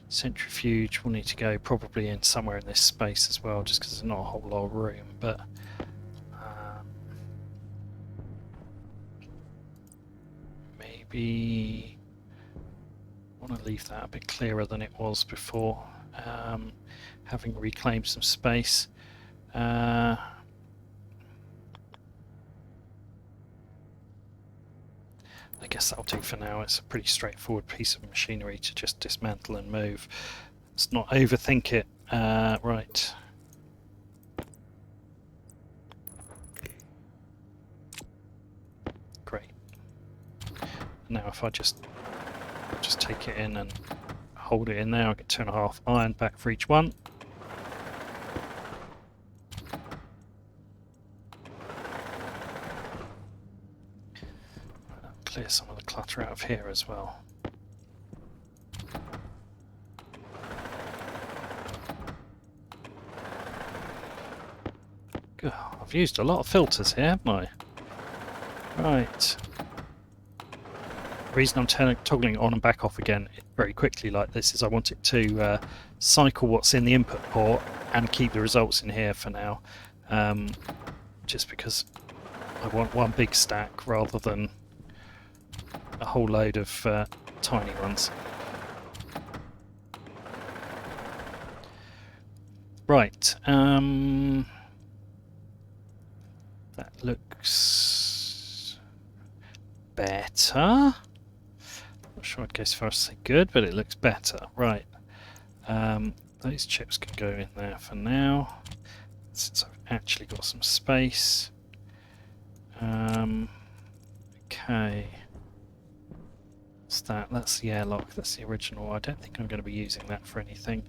centrifuge will need to go probably in somewhere in this space as well, just because there's not a whole lot of room, but maybe I want to leave that a bit clearer than it was before, having reclaimed some space. I guess that'll do for now. It's a pretty straightforward piece of machinery to just dismantle and move. Let's not overthink it. Right. Great. Now if I just take it in and hold it in there, I'll get 2.5 iron back for each one. Clear some of the clutter out of here as well. God, I've used a lot of filters here, haven't I? Right. The reason I'm toggling on and back off again very quickly like this is I want it to cycle what's in the input port and keep the results in here for now. Just because I want one big stack rather than a whole load of tiny ones. Right, that looks better. Not sure I'd go as far as to say good, but it looks better. Right, those chips can go in there for now, since I've actually got some space. Okay. That? That's the airlock, that's the original. I don't think I'm going to be using that for anything,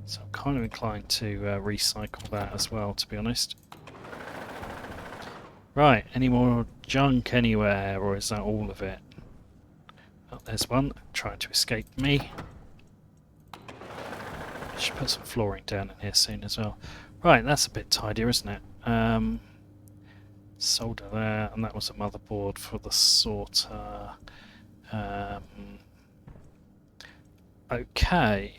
so I'm kind of inclined to recycle that as well, to be honest. Right, any more junk anywhere, or is that all of it? Oh, there's one trying to escape me. I should put some flooring down in here soon as well. Right, that's a bit tidier, isn't it? Solder there, and that was a motherboard for the sorter. Okay,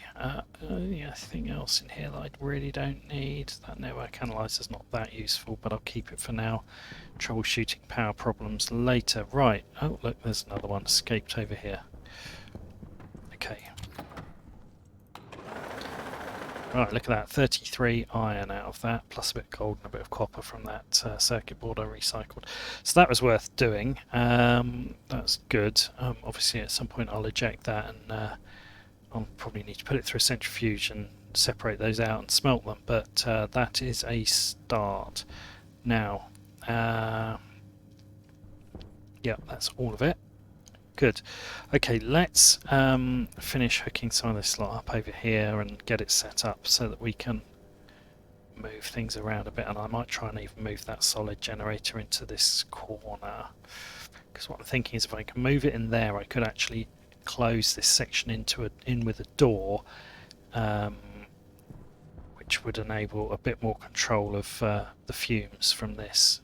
anything else in here that I really don't need? That network analyzer is not that useful, but I'll keep it for now. Troubleshooting power problems later. Right, oh look, there's another one escaped over here. Okay. Right, look at that, 33 iron out of that, plus a bit of gold and a bit of copper from that circuit board I recycled. So that was worth doing. That's good. Obviously at some point I'll eject that, and I'll probably need to put it through a centrifuge and separate those out and smelt them, but that is a start. Now, yeah, that's all of it. Good. Okay, let's finish hooking some of this lot up over here and get it set up so that we can move things around a bit, and I might try and even move that solid generator into this corner, because what I'm thinking is if I can move it in there I could actually close this section in with a door, which would enable a bit more control of the fumes from this,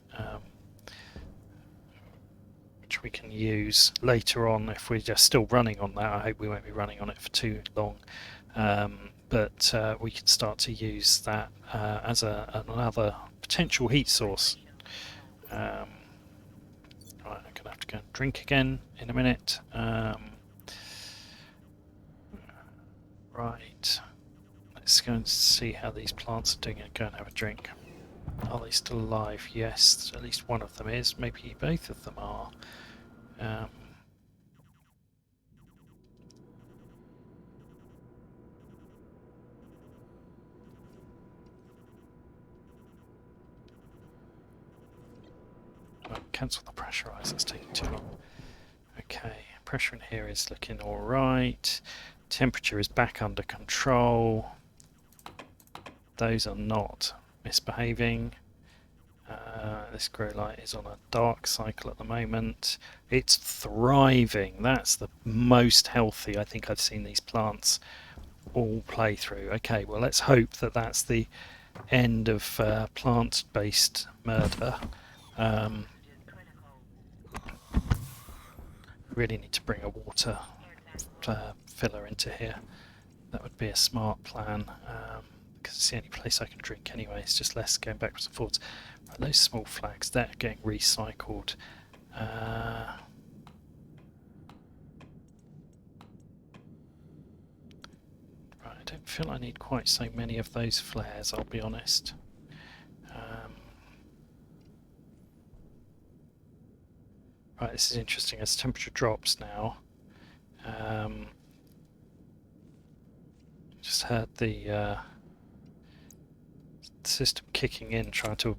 which we can use later on if we're just still running on that. I hope we won't be running on it for too long, but we can start to use that as another potential heat source. Right, I'm going to have to go and drink again in a minute. Right, let's go and see how these plants are doing and go and have a drink. Are they still alive? Yes, at least one of them is. Maybe both of them are. Cancel the pressurize, that's taking too long. Okay, pressure in here is looking alright. Temperature is back under control. Those are not misbehaving. This grow light is on a dark cycle at the moment. It's thriving. That's the most healthy I think I've seen these plants all play through. Okay, well let's hope that that's the end of plant-based murder. Really need to bring a water filler into here. That would be a smart plan, because it's the only place I can drink anyway. It's just less going backwards and forwards. Right, those small flags, they're getting recycled. Right, I don't feel I need quite so many of those flares, I'll be honest. Right, this is interesting. As temperature drops now, just heard the system kicking in, trying to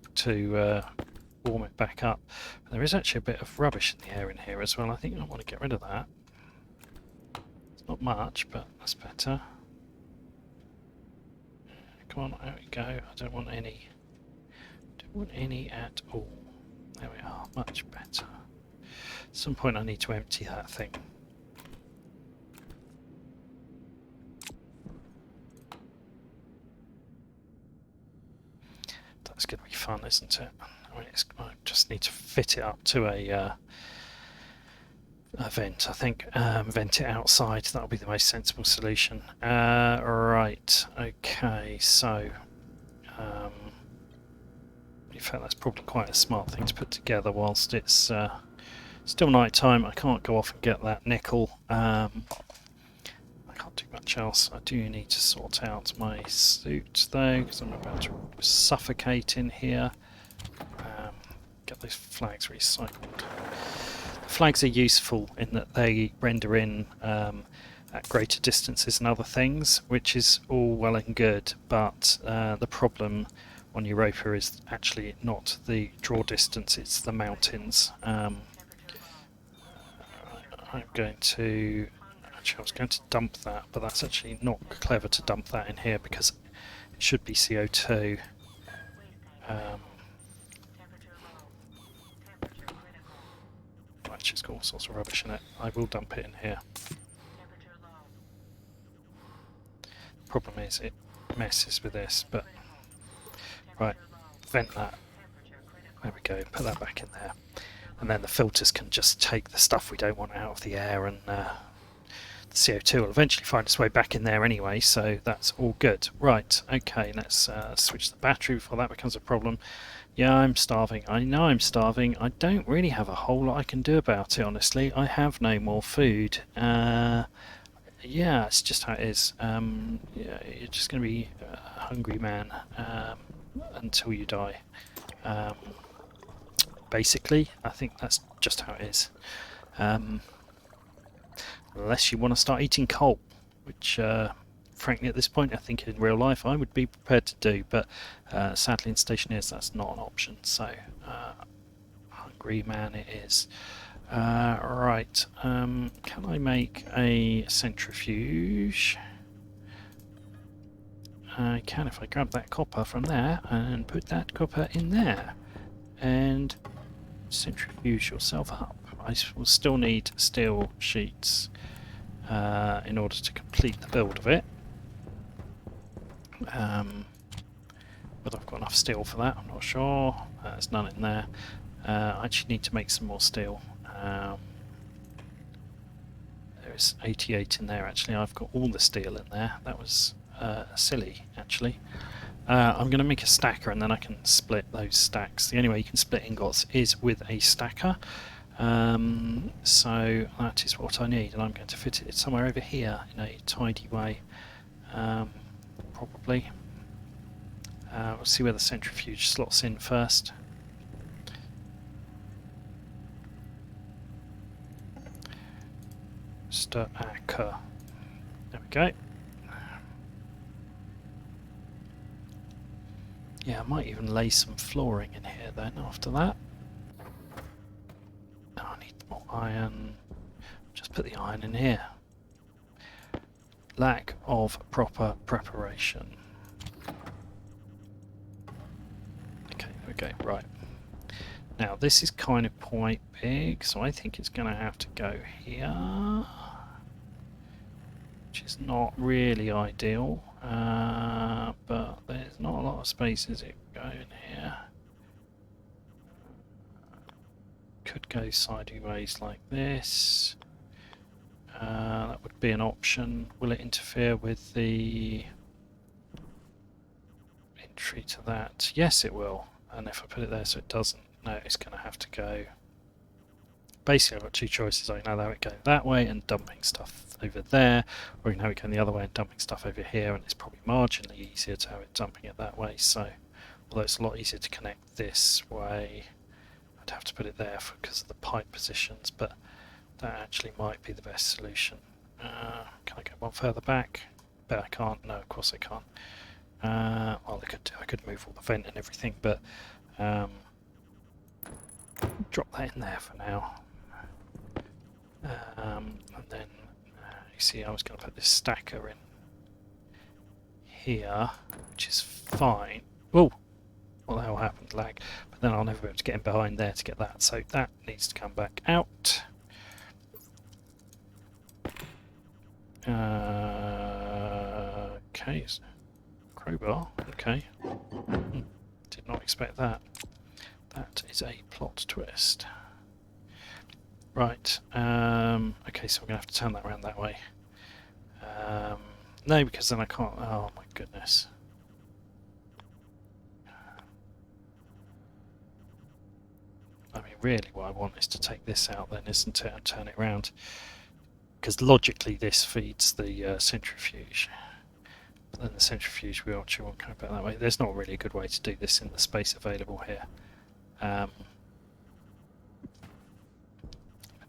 warm it back up. But there is actually a bit of rubbish in the air in here as well. I think I want to get rid of that. It's not much, but that's better. Come on, there we go. I don't want any. Don't want any at all. There we are, much better. At some point I need to empty that thing. That's going to be fun, isn't it? I mean, I just need to fit it up to a vent, I think. Vent it outside, that'll be the most sensible solution. Right, okay, so in fact that's probably quite a smart thing to put together whilst it's still night time. I can't go off and get that nickel. I can't do much else. I do need to sort out my suit though, because I'm about to suffocate in here. Get those flags recycled. The flags are useful in that they render in at greater distances and other things, which is all well and good, but the problem on Europa is actually not the draw distance, it's the mountains. I'm going to, actually I was going to dump that, but that's actually not clever to dump that in here because it should be CO2. Actually it's got all sorts of rubbish in it. I will dump it in here. Problem is it messes with this, but right, vent that. There we go, put that back in there. And then the filters can just take the stuff we don't want out of the air, and the CO2 will eventually find its way back in there anyway, so that's all good. Right, okay, let's switch the battery before that becomes a problem. Yeah, I'm starving. I know I'm starving. I don't really have a whole lot I can do about it, honestly. I have no more food. Yeah, it's just how it is. Yeah, you're just going to be a hungry man until you die. Basically, I think that's just how it is. Unless you want to start eating coal, which frankly at this point I think in real life I would be prepared to do, but sadly in Stationeers that's not an option, so hungry man it is. Right, can I make a centrifuge? I can if I grab that copper from there and put that copper in there and centrifuge yourself up. I will still need steel sheets in order to complete the build of it. Whether I've got enough steel for that, I'm not sure. There's none in there. I actually need to make some more steel. There's 88 in there actually. I've got all the steel in there. That was silly actually. I'm going to make a stacker and then I can split those stacks. The only way you can split ingots is with a stacker. So that is what I need, and I'm going to fit it somewhere over here in a tidy way, probably. We'll see where the centrifuge slots in first. Stacker. There we go. Yeah, I might even lay some flooring in here then after that. Oh, I need more iron. Just put the iron in here. Lack of proper preparation. Okay, there we go, right. Now this is kind of quite big, so I think it's going to have to go here, which is not really ideal, but there's not a lot of spaces it can go in here. Could go sideways like this. That would be an option. Will it interfere with the entry to that? Yes, it will. And if I put it there so it doesn't, no, it's going to have to go. Basically, I've got two choices. I can either have it going that way and dumping stuff over there, or I can have it going the other way and dumping stuff over here, and it's probably marginally easier to have it dumping it that way. So, although it's a lot easier to connect this way, I'd have to put it there because of the pipe positions, but that actually might be the best solution. Can I go one further back? Bet I can't. No, of course I can't. Well, I could move all the vent and everything, but drop that in there for now. And then you see I was going to put this stacker in here, which is fine. Oh, what the hell happened? Lag. But then I'll never be able to get in behind there to get that, so that needs to come back out. Okay, crowbar, okay. Did not expect that. That is a plot twist. Right, okay, so I'm going to have to turn that around that way. No, because then I can't, oh my goodness. I mean, really what I want is to take this out then, isn't it, and turn it around. Because logically this feeds the centrifuge. But then the centrifuge we actually won't come back that way. There's not really a good way to do this in the space available here. It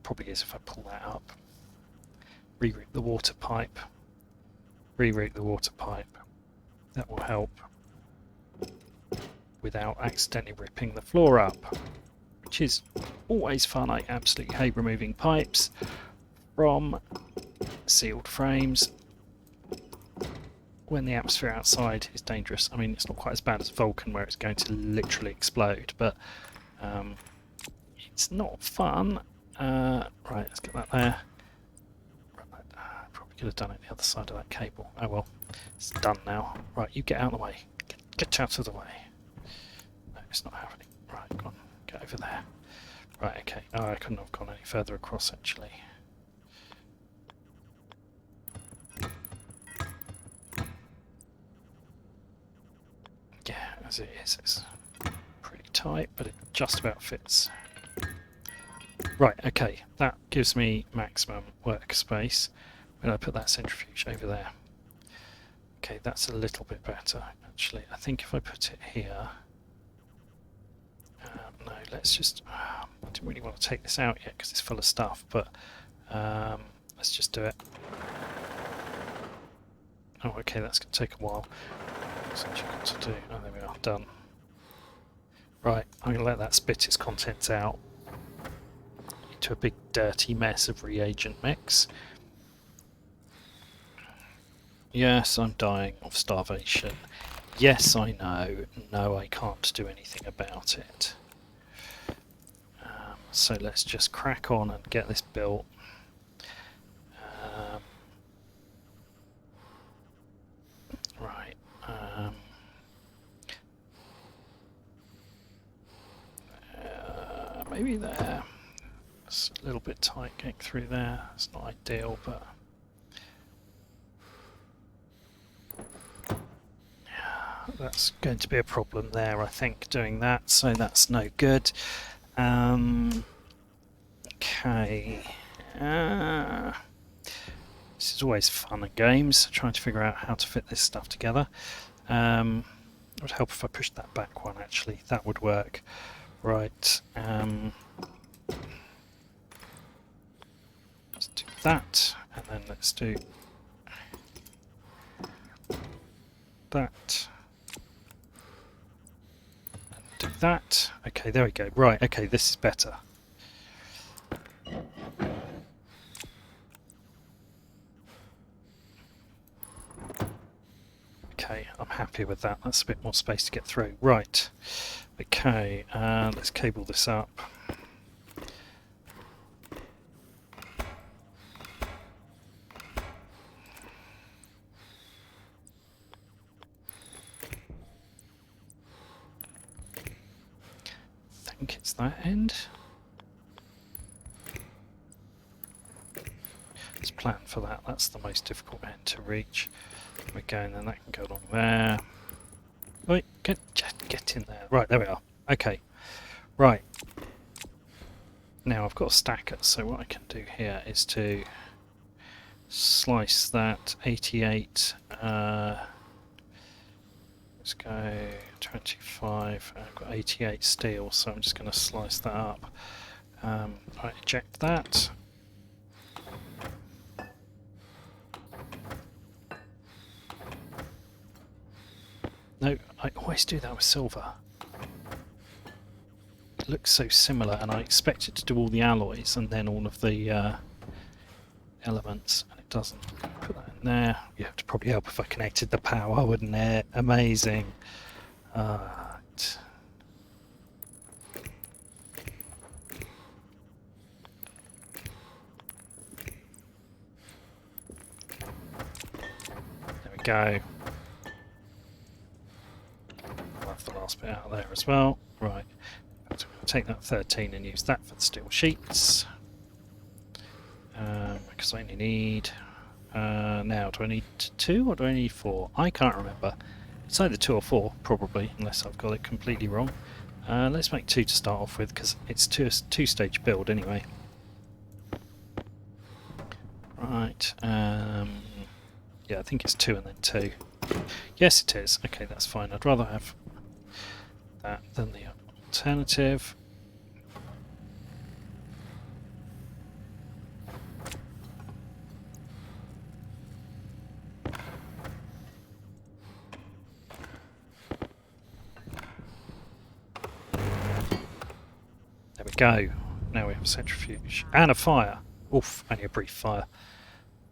probably is if I pull that up. Reroute the water pipe. Reroute the water pipe. That will help without accidentally ripping the floor up, which is always fun. I absolutely hate removing pipes from sealed frames when the atmosphere outside is dangerous. I mean, it's not quite as bad as Vulcan where it's going to literally explode, but it's not fun. Right, let's get that there. Probably could have done it the other side of that cable. Oh well, it's done now. Right, you get out of the way. Get out of the way. No, it's not happening. Right, go on. Get over there. Right, okay. Oh, I couldn't have gone any further across, actually. Yeah, as it is, it's pretty tight, but it just about fits. Right, okay. That gives me maximum workspace. When I put that centrifuge over there. Okay, that's a little bit better, actually. I think if I put it here... no, let's just... I didn't really want to take this out yet because it's full of stuff, but let's just do it. Oh, okay, that's going to take a while. What's actually got to do? Oh, there we are, done. Right, I'm going to let that spit its contents out into a big dirty mess of reagent mix. Yes, I'm dying of starvation. Yes, I know. No, I can't do anything about it. So let's just crack on and get this built. Right. Maybe there. It's a little bit tight getting through there. It's not ideal, but... that's going to be a problem there, I think, doing that, so that's no good. Okay. This is always fun and games, trying to figure out how to fit this stuff together. It would help if I pushed that back one, actually. That would work. Right. Let's do that, and then let's do that. Do that. Okay, there we go. Right, okay, this is better. Okay, I'm happy with that. That's a bit more space to get through. Right. Okay, let's cable this up. I think it's that end. Let's plan for that. That's the most difficult end to reach. There we go, and then that can go along there. Wait, get in there. Right, there we are. Okay. Right. Now I've got a stacker, so what I can do here is to slice that 88. Let's go 25. I've got 88 steel, so I'm just going to slice that up. Right, eject that. No, I always do that with silver. It looks so similar, and I expect it to do all the alloys and then all of the elements, and it doesn't. Put that in there. You have to probably help if I connected the power, wouldn't it? Amazing. Right. There we go. I'll have the last bit out there as well. Right. So I'm going to take that 13 and use that for the steel sheets. Because I only need... now, do I need 2 or do I need 4? I can't remember. It's either 2 or 4, probably, unless I've got it completely wrong. Let's make 2 to start off with, because it's a two-stage build anyway. Right. Yeah, I think it's 2 and then 2. Yes, it is. Okay, that's fine. I'd rather have that than the alternative. There we go. Now we have a centrifuge and a fire. Oof, only a brief fire.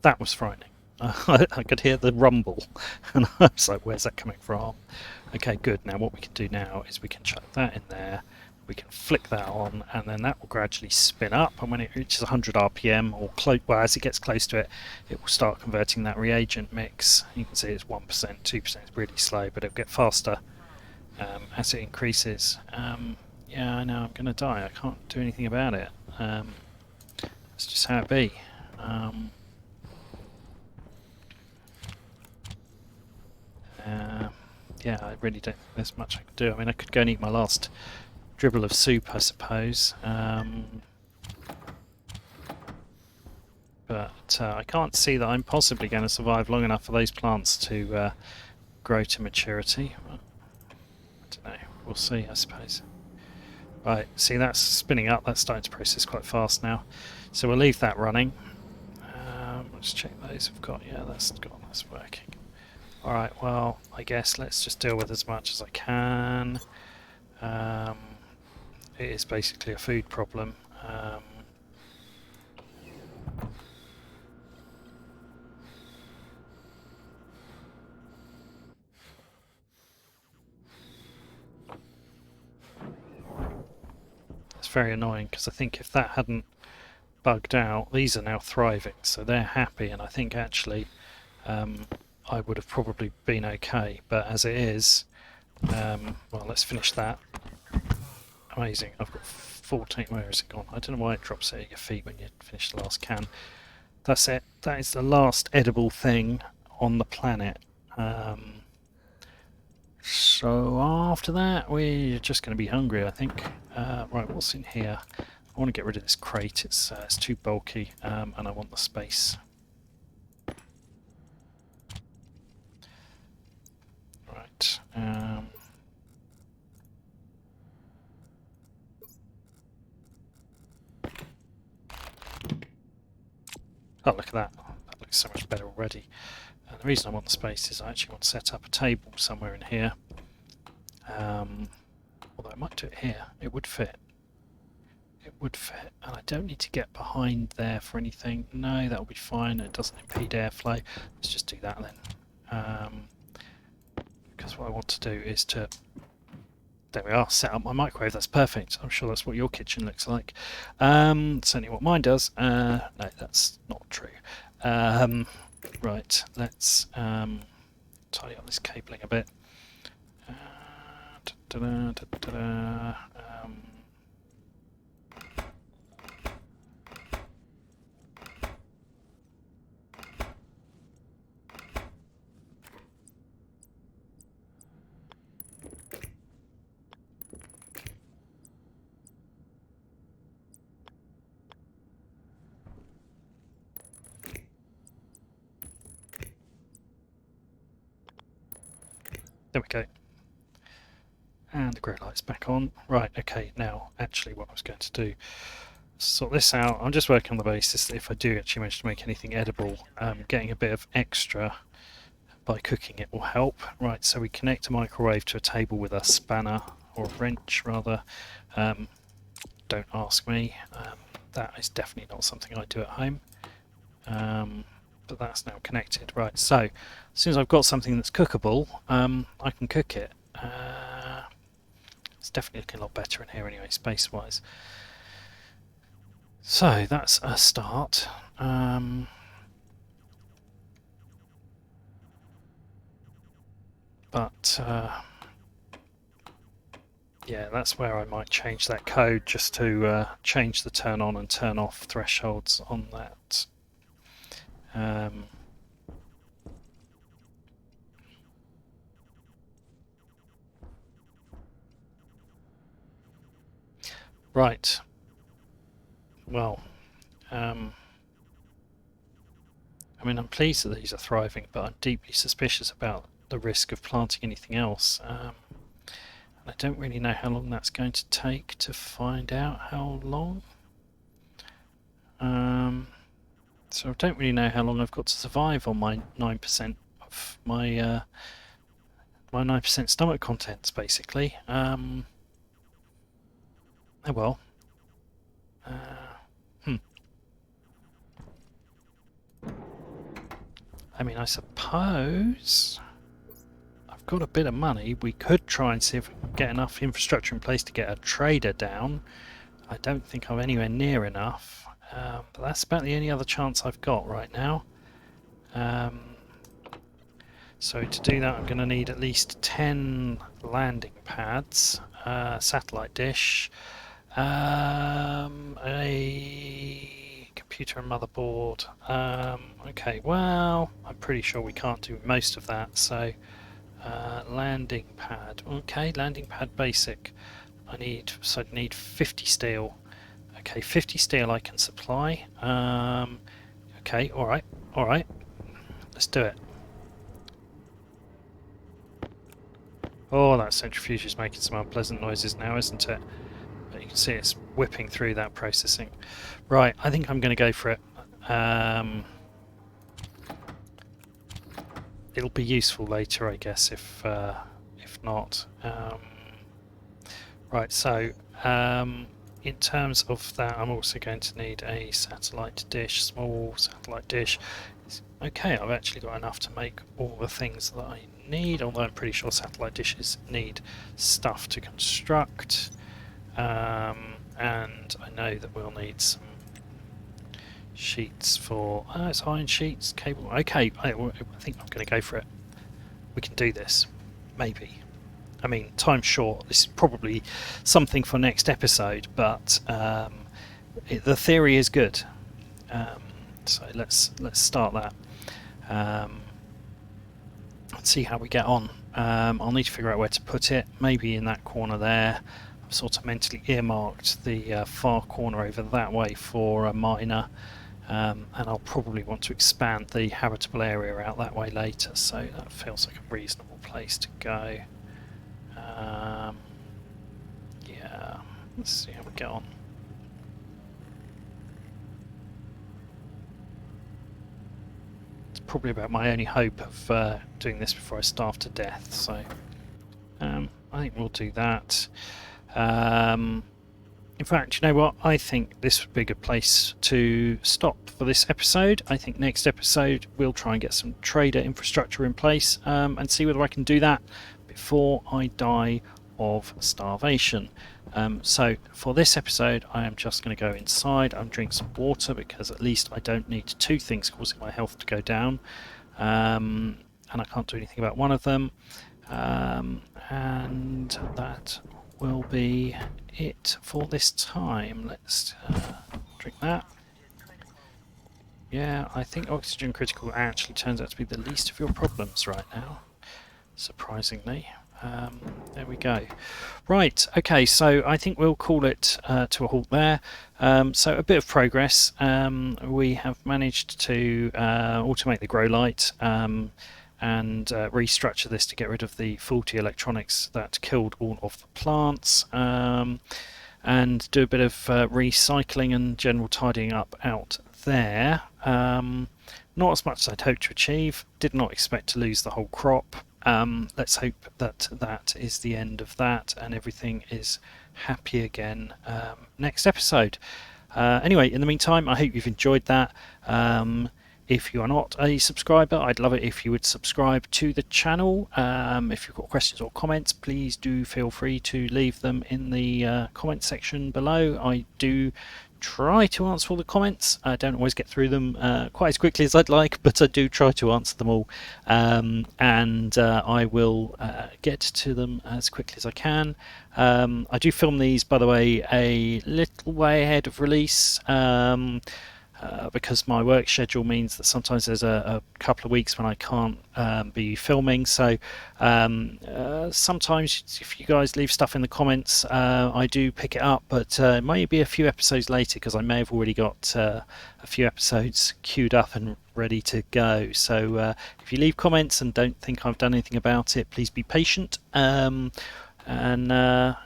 That was frightening. I could hear the rumble, and I was like, where's that coming from? Okay, good. Now what we can do now is we can chuck that in there, we can flick that on, and then that will gradually spin up, and when it reaches 100 RPM, or well, as it gets close to it, it will start converting that reagent mix. You can see it's 1%, 2%, it's really slow, but it'll get faster as it increases. Yeah, I know I'm going to die. I can't do anything about it. It's just how it be. Yeah, I really don't think there's much I can do. I mean, I could go and eat my last dribble of soup, I suppose. But I can't see that I'm possibly going to survive long enough for those plants to grow to maturity. Well, I don't know. We'll see, I suppose. Right, see that's spinning up. That's starting to process quite fast now. So we'll leave that running. Let's check those we've got. Yeah, that's working. Alright, well, I guess let's just deal with as much as I can. It is basically a food problem. It's very annoying because I think if that hadn't bugged out, these are now thriving, so they're happy, and I think actually I would have probably been okay, but as it is, well, let's finish that. Amazing, I've got 14, where is it gone? I don't know why it drops it at your feet when you finish the last can. That's it, that is the last edible thing on the planet. So after that, we're just going to be hungry, I think. Right, what's in here? I want to get rid of this crate, it's too bulky, and I want the space. Right. Oh, look at that. That looks so much better already. The reason I want the space is I actually want to set up a table somewhere in here. Although I might do it here. It would fit. It would fit. And I don't need to get behind there for anything. No, that'll be fine. It doesn't impede airflow. Let's just do that then. Because what I want to do is to... There we are, set up my microwave. That's perfect. I'm sure that's what your kitchen looks like. Certainly what mine does. No, that's not true. Right, let's tidy up this cabling a bit. There we go. And the grow light's back on. Right, okay, now actually what I was going to do, sort this out. I'm just working on the basis that if I do actually manage to make anything edible, getting a bit of extra by cooking it will help. Right, so we connect a microwave to a table with a spanner, or a wrench rather. Don't ask me. That is definitely not something I do at home. But that's now connected. Right, so as soon as I've got something that's cookable, I can cook it. It's definitely looking a lot better in here anyway, space-wise. So that's a start. But yeah, that's where I might change that code just to change the turn on and turn off thresholds on that. Right. Well, I mean, I'm pleased that these are thriving, but I'm deeply suspicious about the risk of planting anything else. And I don't really know how long that's going to take to find out how long. So I don't really know how long I've got to survive on my 9% of my my 9% stomach contents, basically. Oh well. I mean, I suppose I've got a bit of money. We could try and see if we can get enough infrastructure in place to get a trader down. I don't think I'm anywhere near enough, but that's about the only other chance I've got right now. So to do that I'm going to need at least 10 landing pads, satellite dish, a computer and motherboard. Okay, well, I'm pretty sure we can't do most of that, so landing pad. Okay, landing pad basic. I need 50 steel. Okay, 50 steel I can supply. Okay, alright, let's do it. Oh, that centrifuge is making some unpleasant noises now, isn't it? But you can see it's whipping through that processing. Right, I think I'm going to go for it. It'll be useful later, I guess, if not. Right, so in terms of that, I'm also going to need a satellite dish, small satellite dish. Okay, I've actually got enough to make all the things that I need, although I'm pretty sure satellite dishes need stuff to construct. And I know that we'll need some sheets for... it's iron sheets, cable... Okay, I think I'm going to go for it. We can do this. Maybe. I mean, time's short. This is probably something for next episode, but the theory is good. So let's start that. Let's see how we get on. I'll need to figure out where to put it. Maybe in that corner there. I've sort of mentally earmarked the far corner over that way for a miner. And I'll probably want to expand the habitable area out that way later, so that feels like a reasonable place to go. Yeah, let's see how we get on. It's probably about my only hope of doing this before I starve to death, so I think we'll do that. In fact, you know what? I think this would be a good place to stop for this episode. I think next episode we'll try and get some trader infrastructure in place and see whether I can do that before I die of starvation. So for this episode I am just going to go inside and drink some water, because at least I don't need two things causing my health to go down, and I can't do anything about one of them, and that will be it for this time. Let's drink that. Yeah, I think oxygen critical actually turns out to be the least of your problems right now, surprisingly. There we go. Right, okay, so I think we'll call it to a halt there. So a bit of progress. We have managed to automate the grow light and restructure this to get rid of the faulty electronics that killed all of the plants, and do a bit of recycling and general tidying up out there. Not as much as I'd hoped to achieve. Did not expect to lose the whole crop. Let's hope that that is the end of that and everything is happy again next episode. Anyway, in the meantime, I hope you've enjoyed that. If you are not a subscriber, I'd love it if you would subscribe to the channel. If you've got questions or comments, please do feel free to leave them in the comment section below. I do try to answer all the comments. I don't always get through them quite as quickly as I'd like, but I do try to answer them all, and I will get to them as quickly as I can. I do film these, by the way, a little way ahead of release, because my work schedule means that sometimes there's a couple of weeks when I can't be filming, so sometimes if you guys leave stuff in the comments, I do pick it up, but it might be a few episodes later because I may have already got a few episodes queued up and ready to go. So if you leave comments and don't think I've done anything about it, please be patient, and I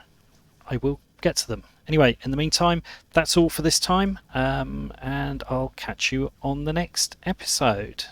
will get to them. Anyway, in the meantime, that's all for this time, and I'll catch you on the next episode.